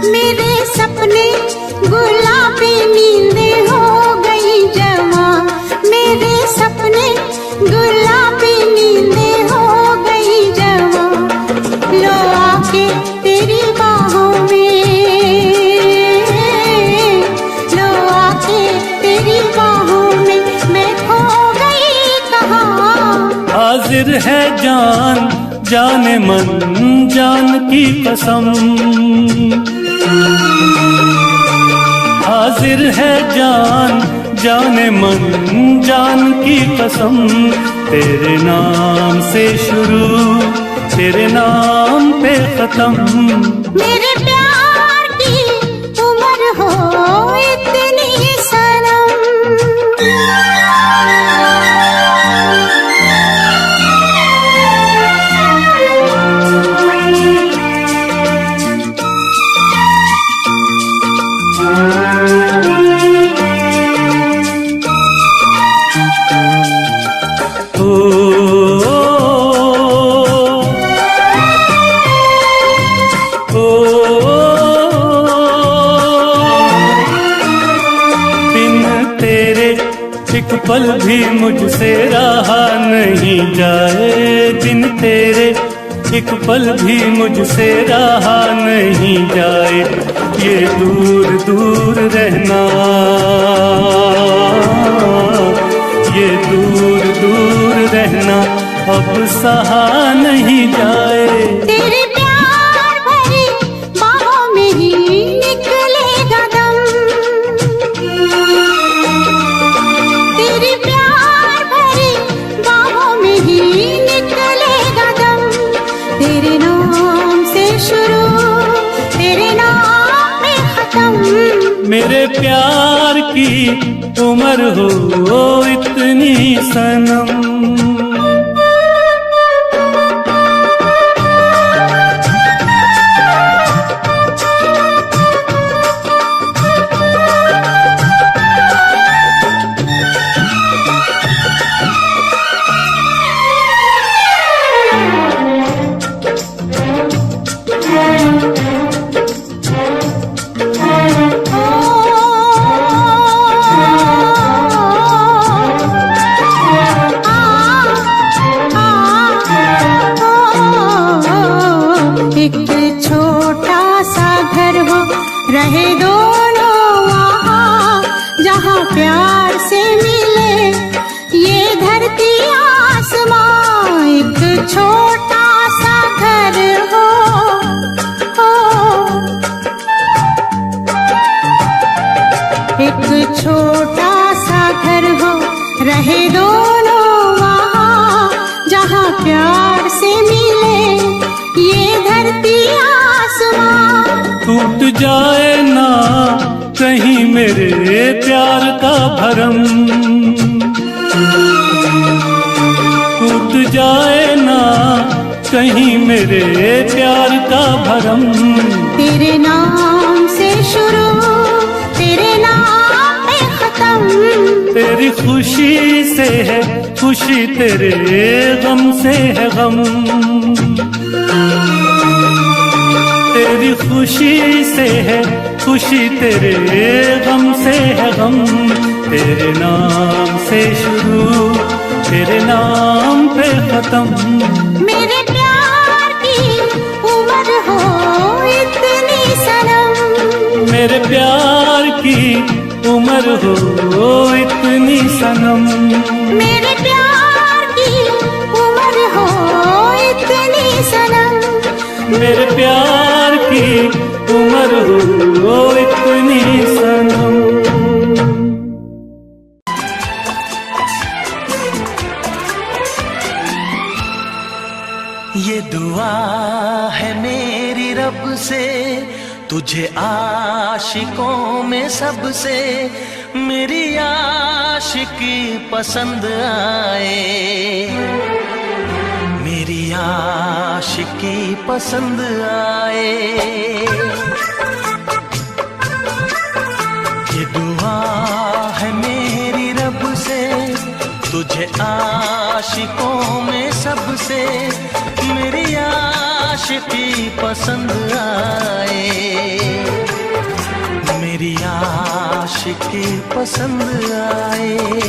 मेरे सपने गुलाबी नींदें हो गई जमा, मेरे सपने गुलाबी नींदें हो गई जमा। लो आके तेरी बाहों में, लो आके तेरी बाहों में, मैं खो गई कहाँ। हाजिर है जान जाने मन जान की कसम, हाजिर है जान जाने मन जान की कसम। तेरे नाम से शुरू तेरे नाम पे खत्म। मेरे प्यार की उम्र हो इतनी सनम। एक पल भी मुझसे रहा नहीं जाए, दिन तेरे एक पल भी मुझसे रहा नहीं जाए। ये दूर दूर रहना, ये दूर दूर रहना अब सहा नहीं जाए। तेरे प्यार भरी बाहों में ही निकलेगा दम, तेरे प्यार भरी बाहों में ही निकलेगा दम। तेरे नाम से शुरू तेरे नाम पे खत्म। मेरे प्यार की उम्र हो इतनी सनम। रहे दोनों वहाँ जहाँ प्यार से मिले ये धरती आसमां। एक छोटा सा घर हो, एक छोटा सा घर हो, रहे दोनों वहाँ जहाँ प्यार से मिले ये धरती आसमां। टूट जाए ना कहीं मेरे प्यार का भरम, टूट जाए ना कहीं मेरे प्यार का भरम। तेरे नाम से शुरू तेरे नाम पे खत्म। तेरी खुशी से है खुशी, तेरे गम से है गम। तेरी खुशी से है खुशी, तेरे गम से है गम। तेरे नाम से शुरू तेरे नाम पे खत्म। मेरे प्यार की उम्र हो इतनी सनम। मेरे प्यार की उम्र हो इतनी सनम। मेरे प्यार की उम्र हो इतनी सनम। मेरे प्यार की उम्र हो इतनी सनम। ये दुआ है मेरी रब से, तुझे आशिकों में सबसे मेरी आशिकी पसंद आए। मेरी आशिकी पसंद आए। ये दुआ है मेरी रब से, तुझे आशिकों में सबसे मेरी आशिकी पसंद आए। मेरी आशिकी पसंद आए।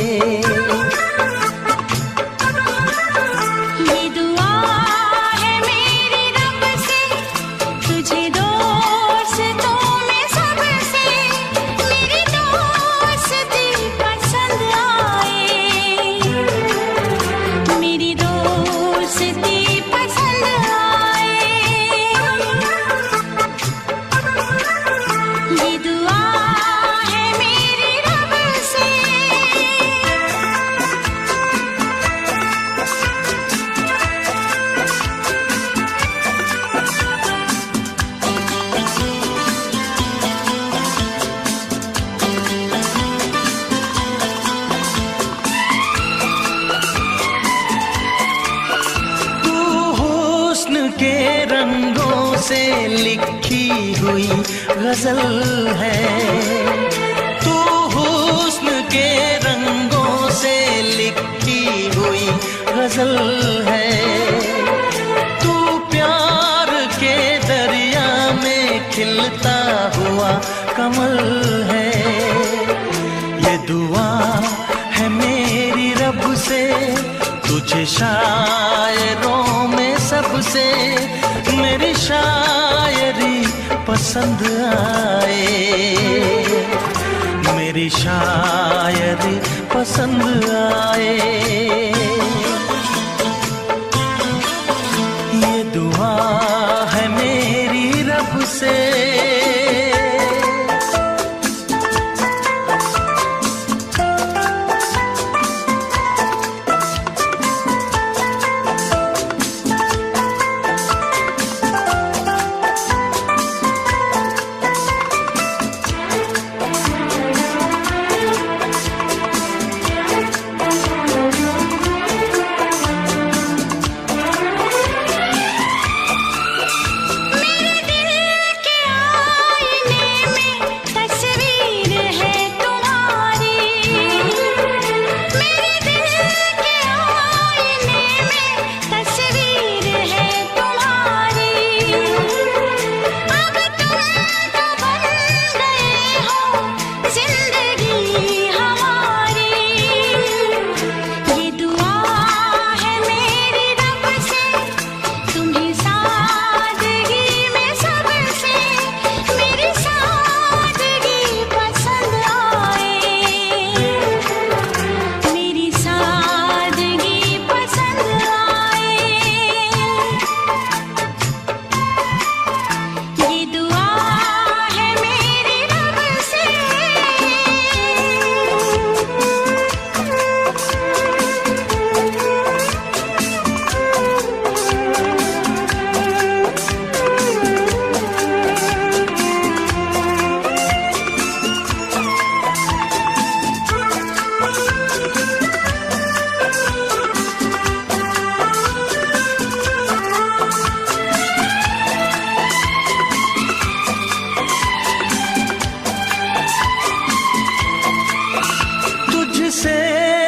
के रंगों से लिखी हुई गजल है। तू हुस्न के रंगों से लिखी हुई गजल है। तू प्यार के दरिया में खिलता हुआ कमल है। ये दुआ है मेरी रब से, तुझे शायरों में सबसे मेरी शायरी पसंद आए। मेरी शायरी पसंद आए। ये दुआ है मेरी रब से।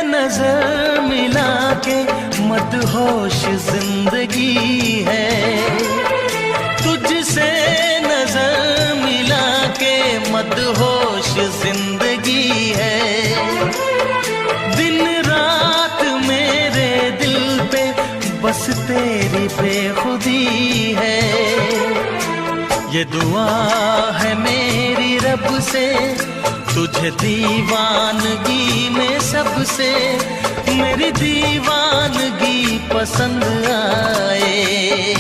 नजर मिला के मदहोश जिंदगी है। तुझसे नजर मिला के मदहोश जिंदगी है। दिन रात मेरे दिल पे बस तेरी बेखुदी है। ये दुआ है मेरी रब से, तुझे दीवानगी में सबसे मेरी दीवानगी पसंद आए।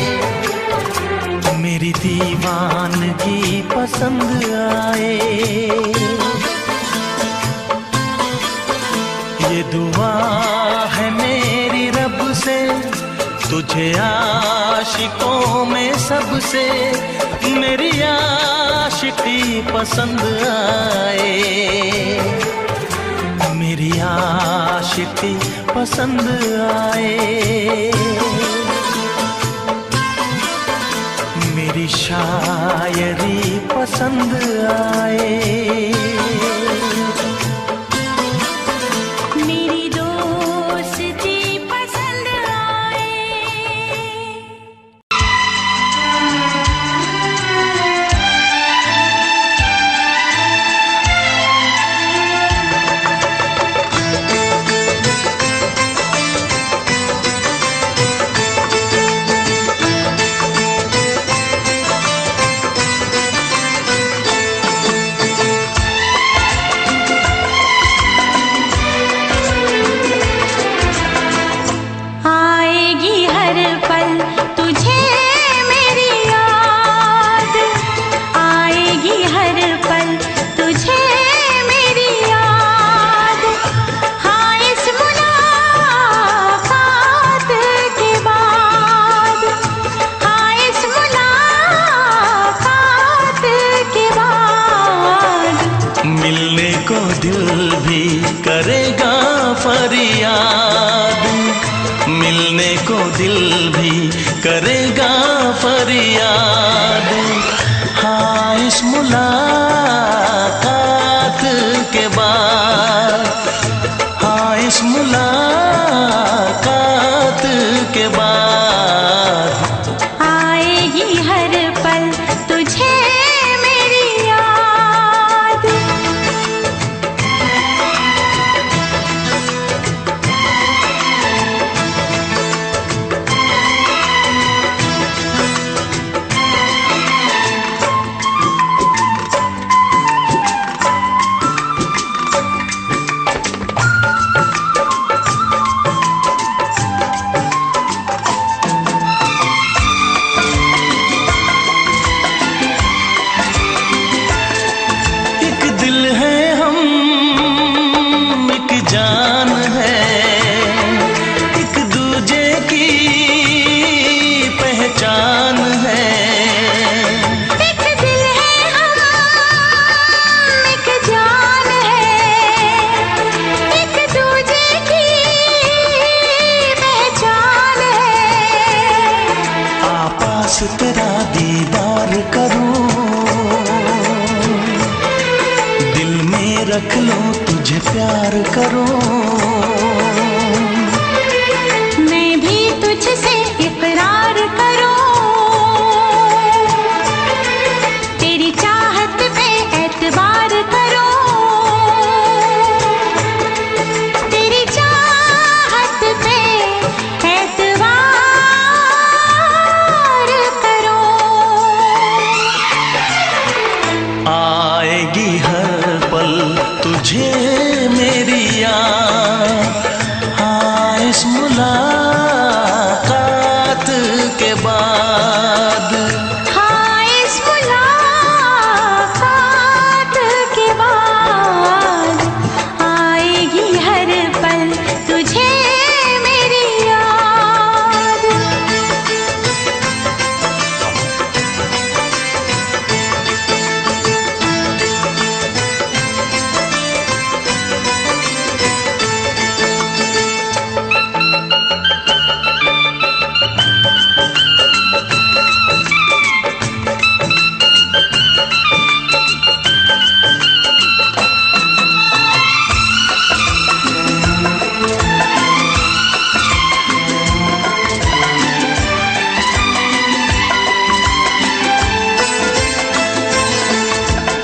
मेरी दीवानगी पसंद आए। ये दुआ है मेरी रब से, तुझे आशिकों में सबसे मेरी आशिकी पसंद आए। मेरी आशिकी पसंद आए। मेरी शायरी पसंद आए, मेरी दोस्ती पसंद आए। आएगी हर पल तुझे मेरी याद, आएगी हर पल तुझे मेरी याद। हाँ इस मुलाकात के बाद, हाँ इस मुलाकात के बाद मिलने को दिल भी करेगा फरियाद, मिलने को दिल भी करेगा फरियाद। हाँ इस मुलाकात के बाद, हाँ इस मुलाकात के बाद आएगी हर पल तुझे मेरी याद। एक दिल है हम, एक जान है, एक दूजे की पहचान है। एक दिल है हम, एक जान है, एक दूजे की पहचान है। आपास तेरा दीदार करूं, दिल में रख लो तुझे प्यार करूं। मैं भी तुझसे इकरार करूं, तेरी चाहत पे एतबार करूं, तेरी चाहत पे एतबार करूं। आएगी हर पल तुझे मेरी याद, हाँ इस मुलाकात के बाद। हाँ इस मुलाकात के बाद आएगी हर पल तुझे मेरी याद।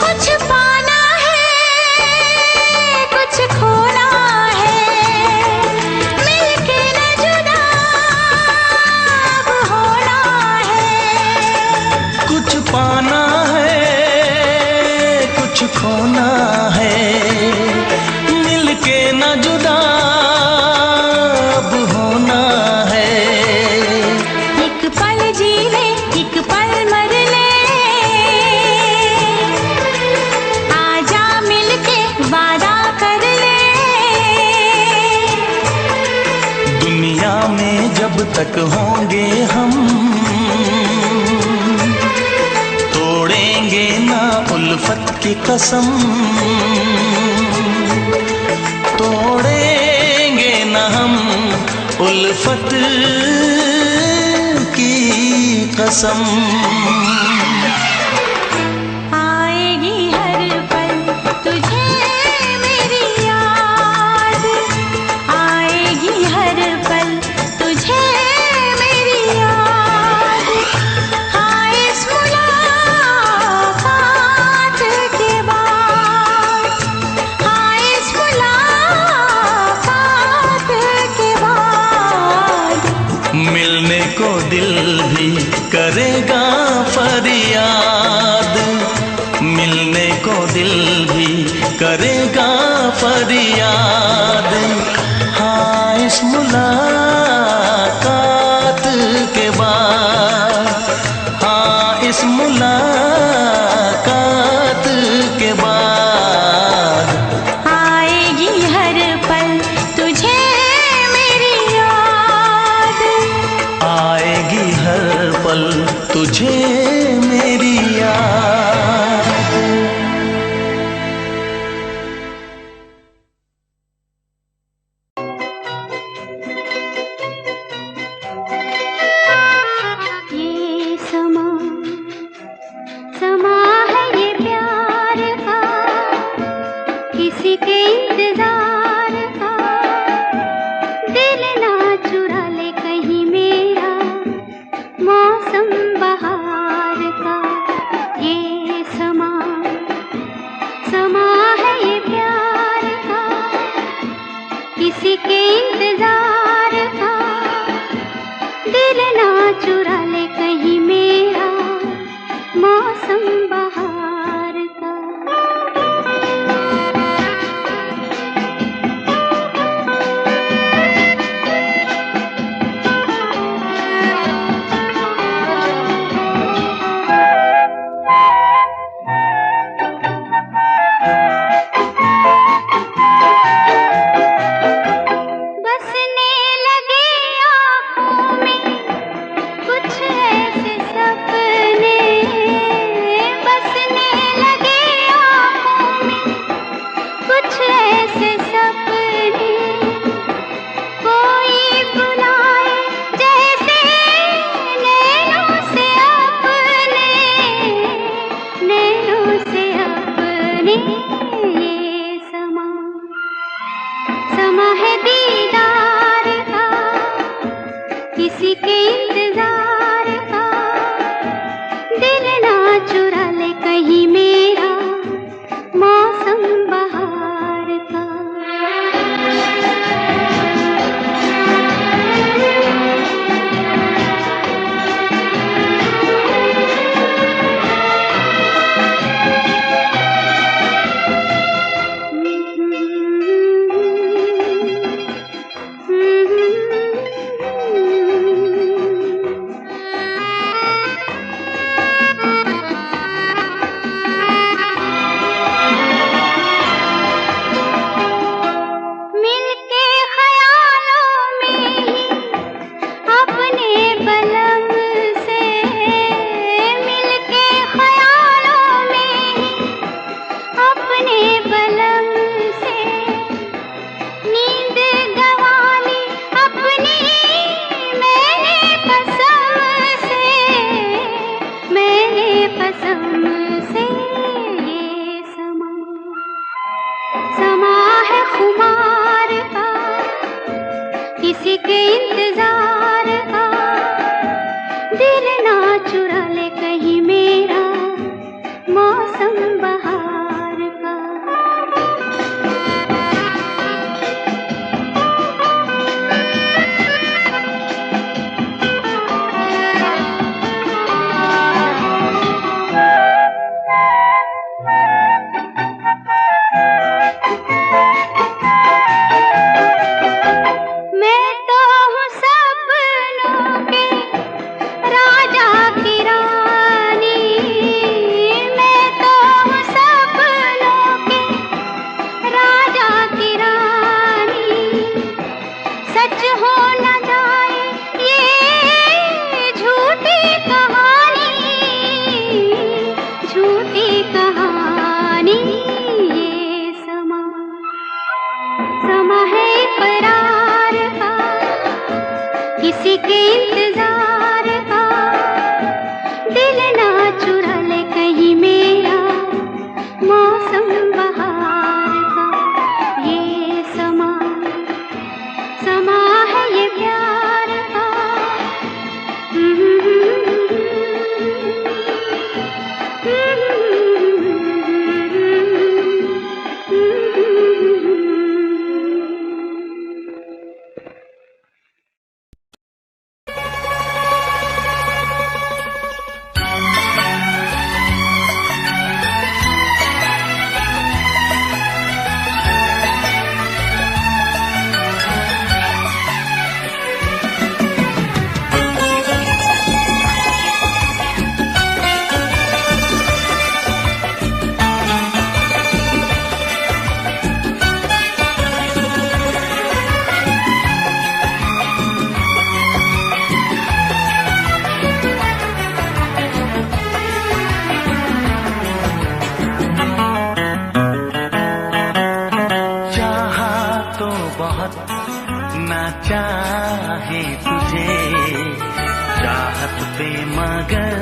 कुछ पाना है, कुछ खोना है, मिलके न जुदा अब होना है। कुछ पाना है, कुछ खोना है, मिलके न जुदा अब होना है। एक पल जी ले, एक पल मर ले, आजा मिलके वादा कर ले। दुनिया में जब तक होंगे हम, तोड़ेंगे ना उल्फत की कसम, तोड़ेंगे ना हम उल्फत की कसम। आएगी हर पल तुझे मेरी याद, आएगी हर पल तुझे मेरी याद। हाँ इस मुलाकात के बाद, हाँ इस मुलाकात के बाद मिलने को दिल भी करेगा फरियाद, मिलने को दिल भी करेगा फरियाद। हाँ इस मुलाकात के बाद, हाँ इस मुलाकात के बाद आएगी हर पल तुझे मेरी याद, आएगी हर पल तुझे मेरी याद। ये समा समा है ये प्यार का, किसी के इंतजार का। दिल ना चुरा ले कहीं मेरा मौसम बहार का। ये समा समा है ये प्यार का, किसी के इंतजार का। दिल ना चुरा ले कहीं मेरा मौसम बहार का। बसने लगे आँखों में कुछ ऐसे सपने, बसने लगे आँखों में कुछ ऐसे सपने। कोई बुलाए जैसे नैनों से अपने, नैनों से अपने। ये समा समा है दीदार का, किसी के इंतजार का। दिल ना चुरा ले कहीं मेरा मौसम बहार का। मिलके ख्यालों में ही अपने बलम से, मिलके ख्यालों में ही अपने बलम से। नींद गंवाली अपनी मैंने कसम से, मैंने कसम से। ये समा समा है खुमार का, किसी के इंतजार का। दिल ना चुरा ले कहीं मेरा मौसम बहार का। मैं तो हूँ सपनों के राजा की रानी, मैं तो हूँ सपनों के राजा की रानी। सच हो न जाए ये झूठी कहानी, झूठी कहानी। ये समा समा है इकरार का, किसी के इंतजार का। ना चाहे तुझे चाहत पे मगर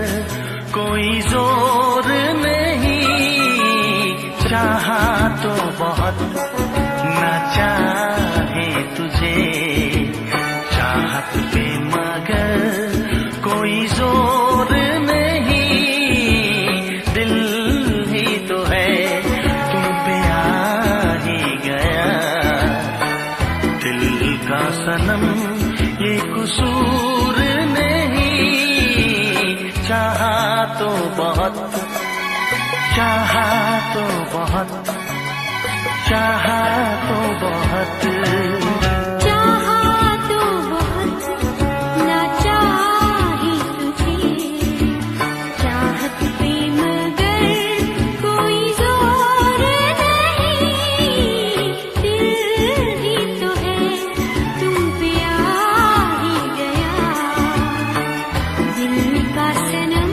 कोई जोर नहीं, चाहा तो बहुत ना चाहे तुझे चाहत पे मगर कोई जोर नहीं, दिल ही तो है तुम पे आ ही गया, दिल का सनम ये कसूर नहीं, चाहा तो बहुत, चाहा तो बहुत, चाहा तो बहुत, चाहा तो बहुत ना चाहे तुझे चाहत पे मगर कोई जोर नहीं, दिल ही तो है तुम पे आ ही गया, दिल का सनम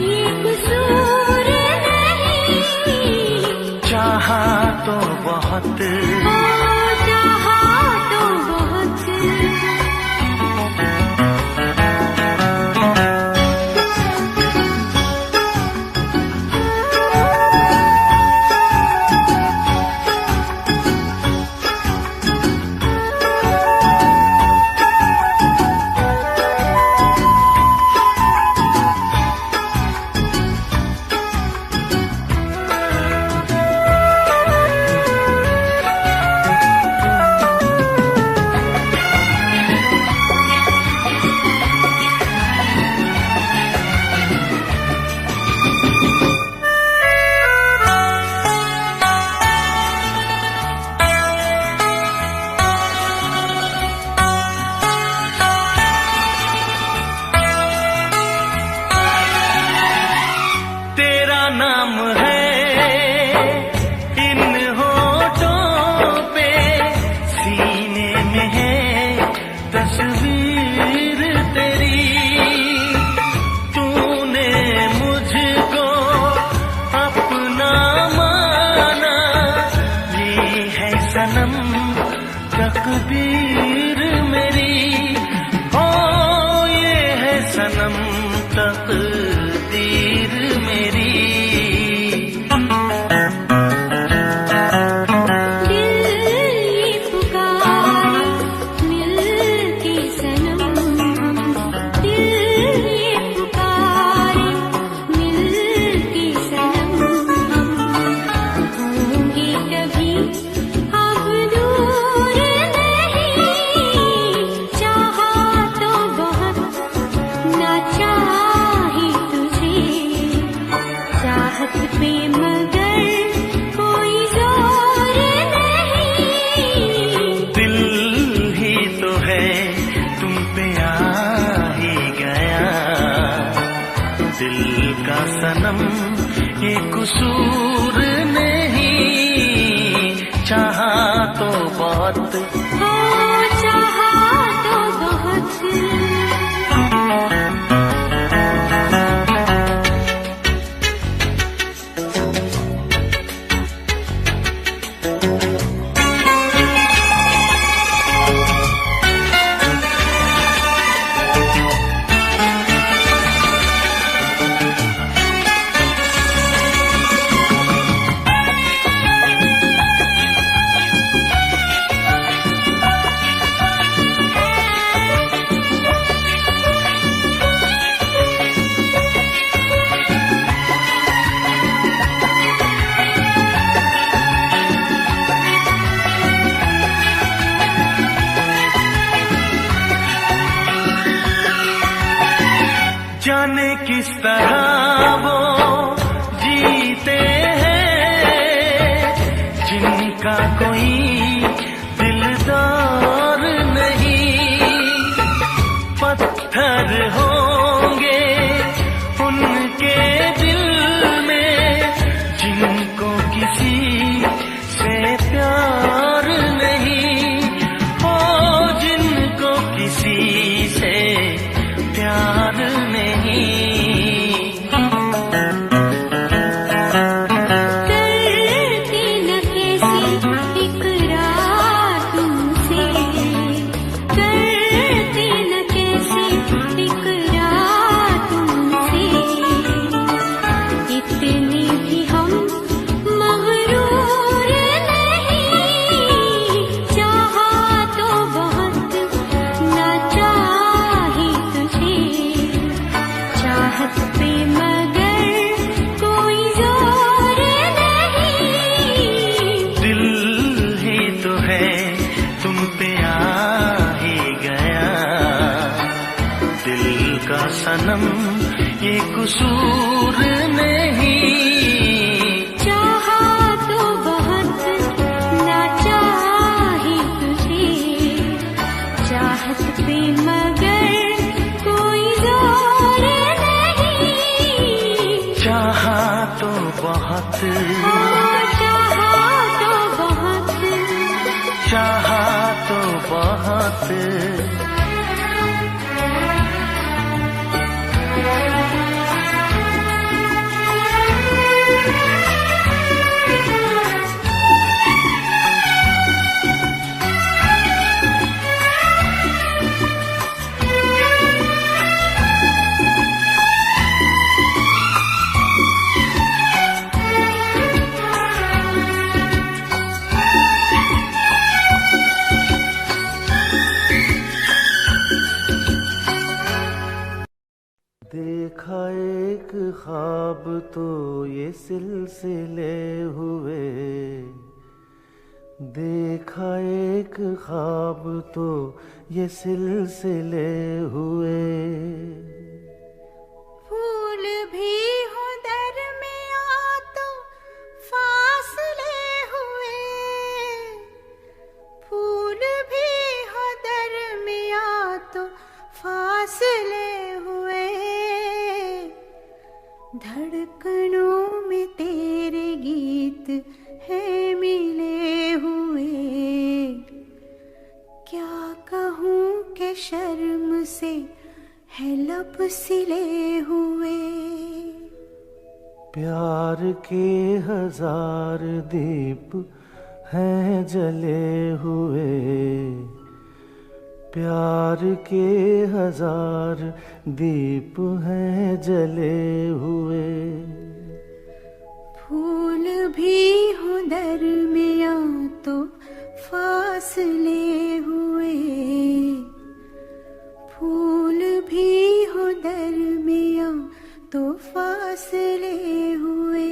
ये कसूर नहीं, चाहा तो बहुत, चाहा तो बहुत। तेरा नाम है इन होठों पे, सीने में है तस्वीर तेरी, तूने मुझको अपना माना, ये है सनम तकदीर मेरी, ओ ये है सनम तकदीर मेरी, दिल ये पुकारे मिल के सनम, दिल ये पुकारे मिल के सनम, होंगे कभी अब दूर नहीं, चाहा तो बहुत ना चाहे तुझे चाहत पे मगर कोई जोर नहीं, दिल ही तो है तुम पे आ ही गया, दिल का सनम ये कसूर नहीं, चाहा तो बहुत, चाहा तो बहुत। जाने किस तरह वो जीते हैं जिनका कोई दिलदार नहीं, पत्थर होंगे उनके दिल में जिनको किसी से प्यार नहीं, ओ जिनको किसी से प्यार नहीं, सनम ये कसूर नहीं। चाहा तो बहुत ना चाही तुझे, चाहत पे मगर कोई जोर नहीं। चाहा तो बहुत, चाहा तो बहुत, चाहा तो बहुत। देखा एक ख्वाब तो ये सिलसिले हुए, देखा एक ख्वाब तो ये सिलसिले हुए। फूल भी हो दरमिया तो फासले हुए, फूल भी हो दरमिया तो फासले हुए। धड़कनों में तेरे गीत है मिले हुए। क्या कहूँ कि शर्म से है लब सिले हुए। प्यार के हजार दीप हैं जले हुए, प्यार के हजार दीप हैं जले हुए। फूल भी हो दरमिया तो फासले हुए, फूल भी हो दरमिया तो फासले हुए।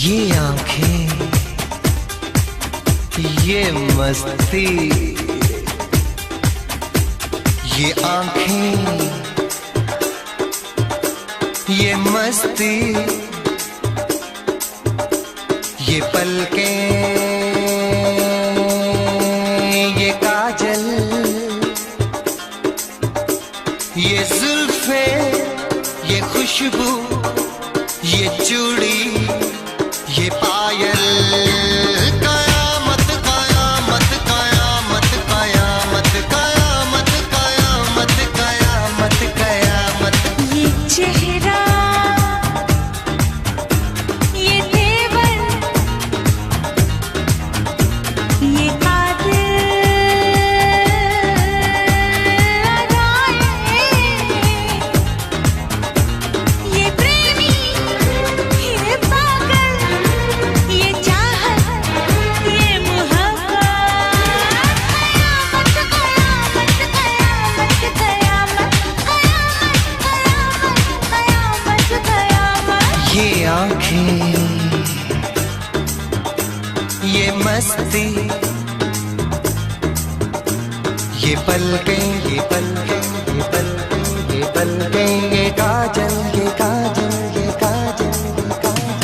ये आंखें, ये मस्ती, ये आंखें, ये मस्ती, ये पलकें, ये काजल, ये जुल्फे, ये खुशबू, ये चूड़ी, ये पायल। कयामत कयामत कयामत कयामत कयामत कयामत कयामत कयामत। ये चेहरा, ये तेवर, ये ये प्रेमी, ये पागल, ये चाहत, ये मोहब्बत। कयामत कयामत कयामत कयामत कयामत कयामत। ये आंखें, ये मस्ती, ये पलकें, ये पलकें, ये पलकें, ये पलकें, ये काजल, ये काजल, ये काजल, ये काजल।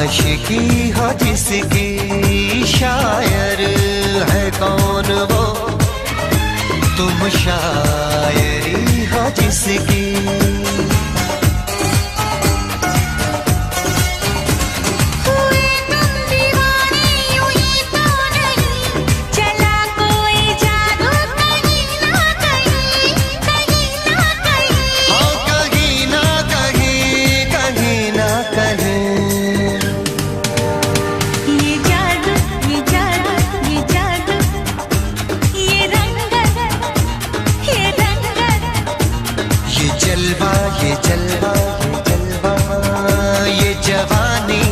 आशिकी हो जिसकी, शायर है कौन वो, तुम शायरी हो जिसकी। जलवा ये जलवा ये जलवा ये जवानी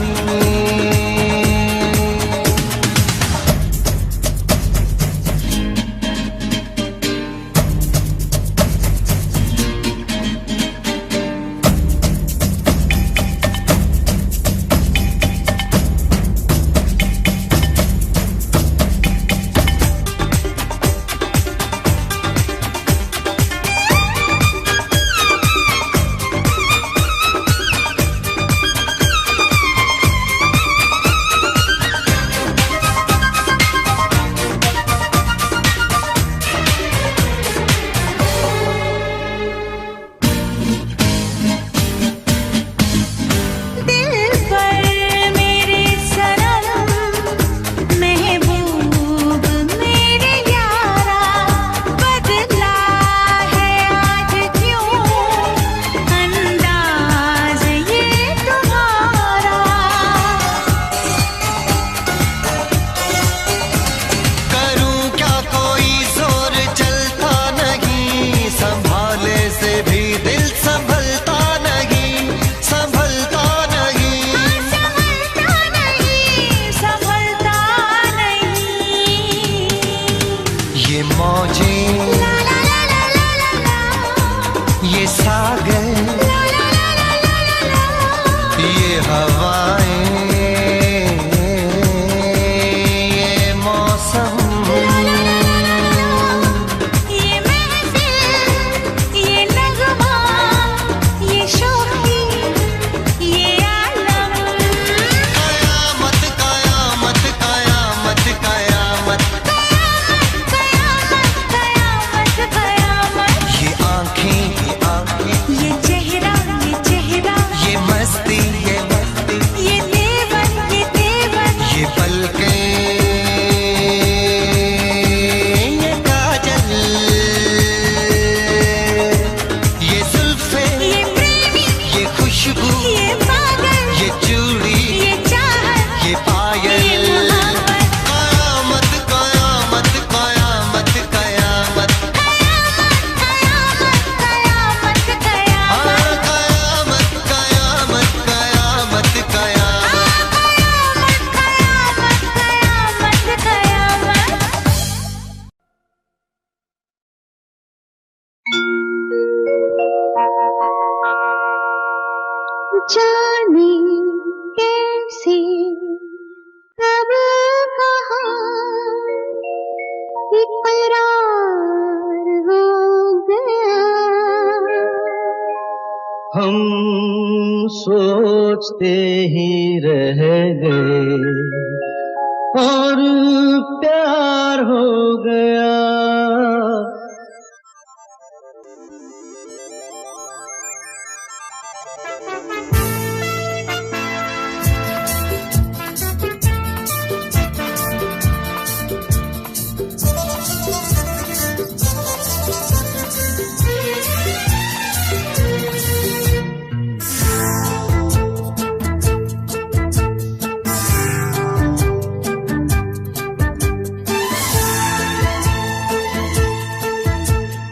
ये सागर ये हवाएं ये मौसम ये महफिल ये नगमा ये शोखी ये आलम कयामत कयामत कयामत कयामत कयामत कयामत ये आँखें ये चेहरा ये मस्ती ये देवर ये पलकें ये काजल ये जुल्फे ये प्रेमी ये खुशबू ये पागल ये चूड़ी ये चाहत ये पायल ये मोहब्बत कयामत कयामत कयामत कयामत कयामत कयामत कयामत कयामत कयामत कयामत कयामत कयामत जाने कैसे कब कहाँ इकरार हो गया हम सोचते ही रह गए और प्यार हो गया।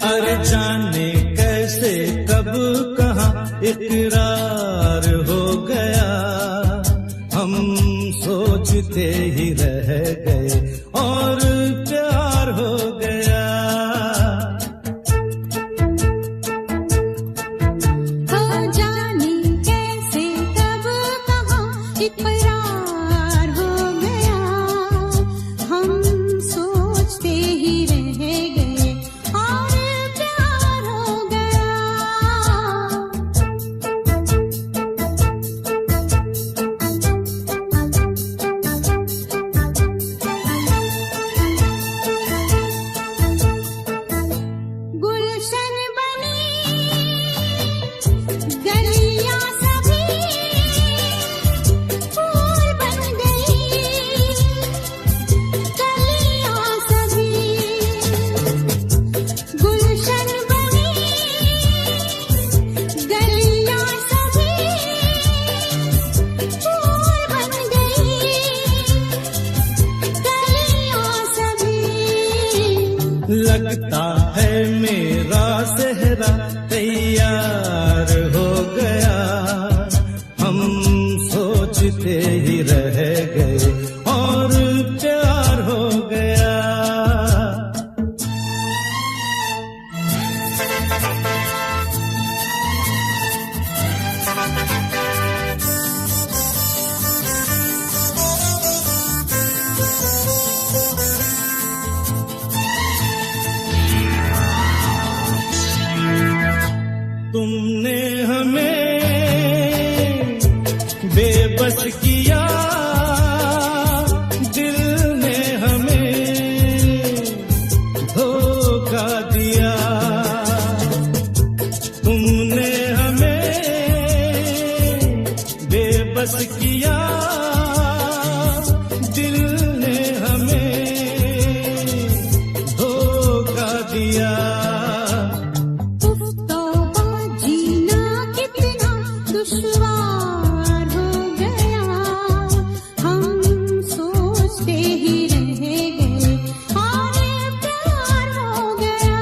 अरे जाने कैसे कब कहाँ इकरार हो गया, हम सोचते ही रह गए और प्यार हो गया। हो जाने कैसे कब कहाँ इकरार हो गया, हम सोचते ही रह गए और प्यार हो गया। गुलशन बनी गलियां सभी फूल हमें बेबस किया, दिल ने हमें धोखा दिया। तुमने हमें बेबस किया, दिल ने हमें धोखा दिया। दुश्वार हो गया, हम सोचते ही रह गए और प्यार हो गया।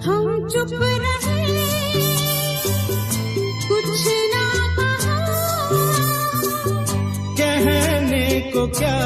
हम चुप रहे, कुछ ना कहा, कहने को क्या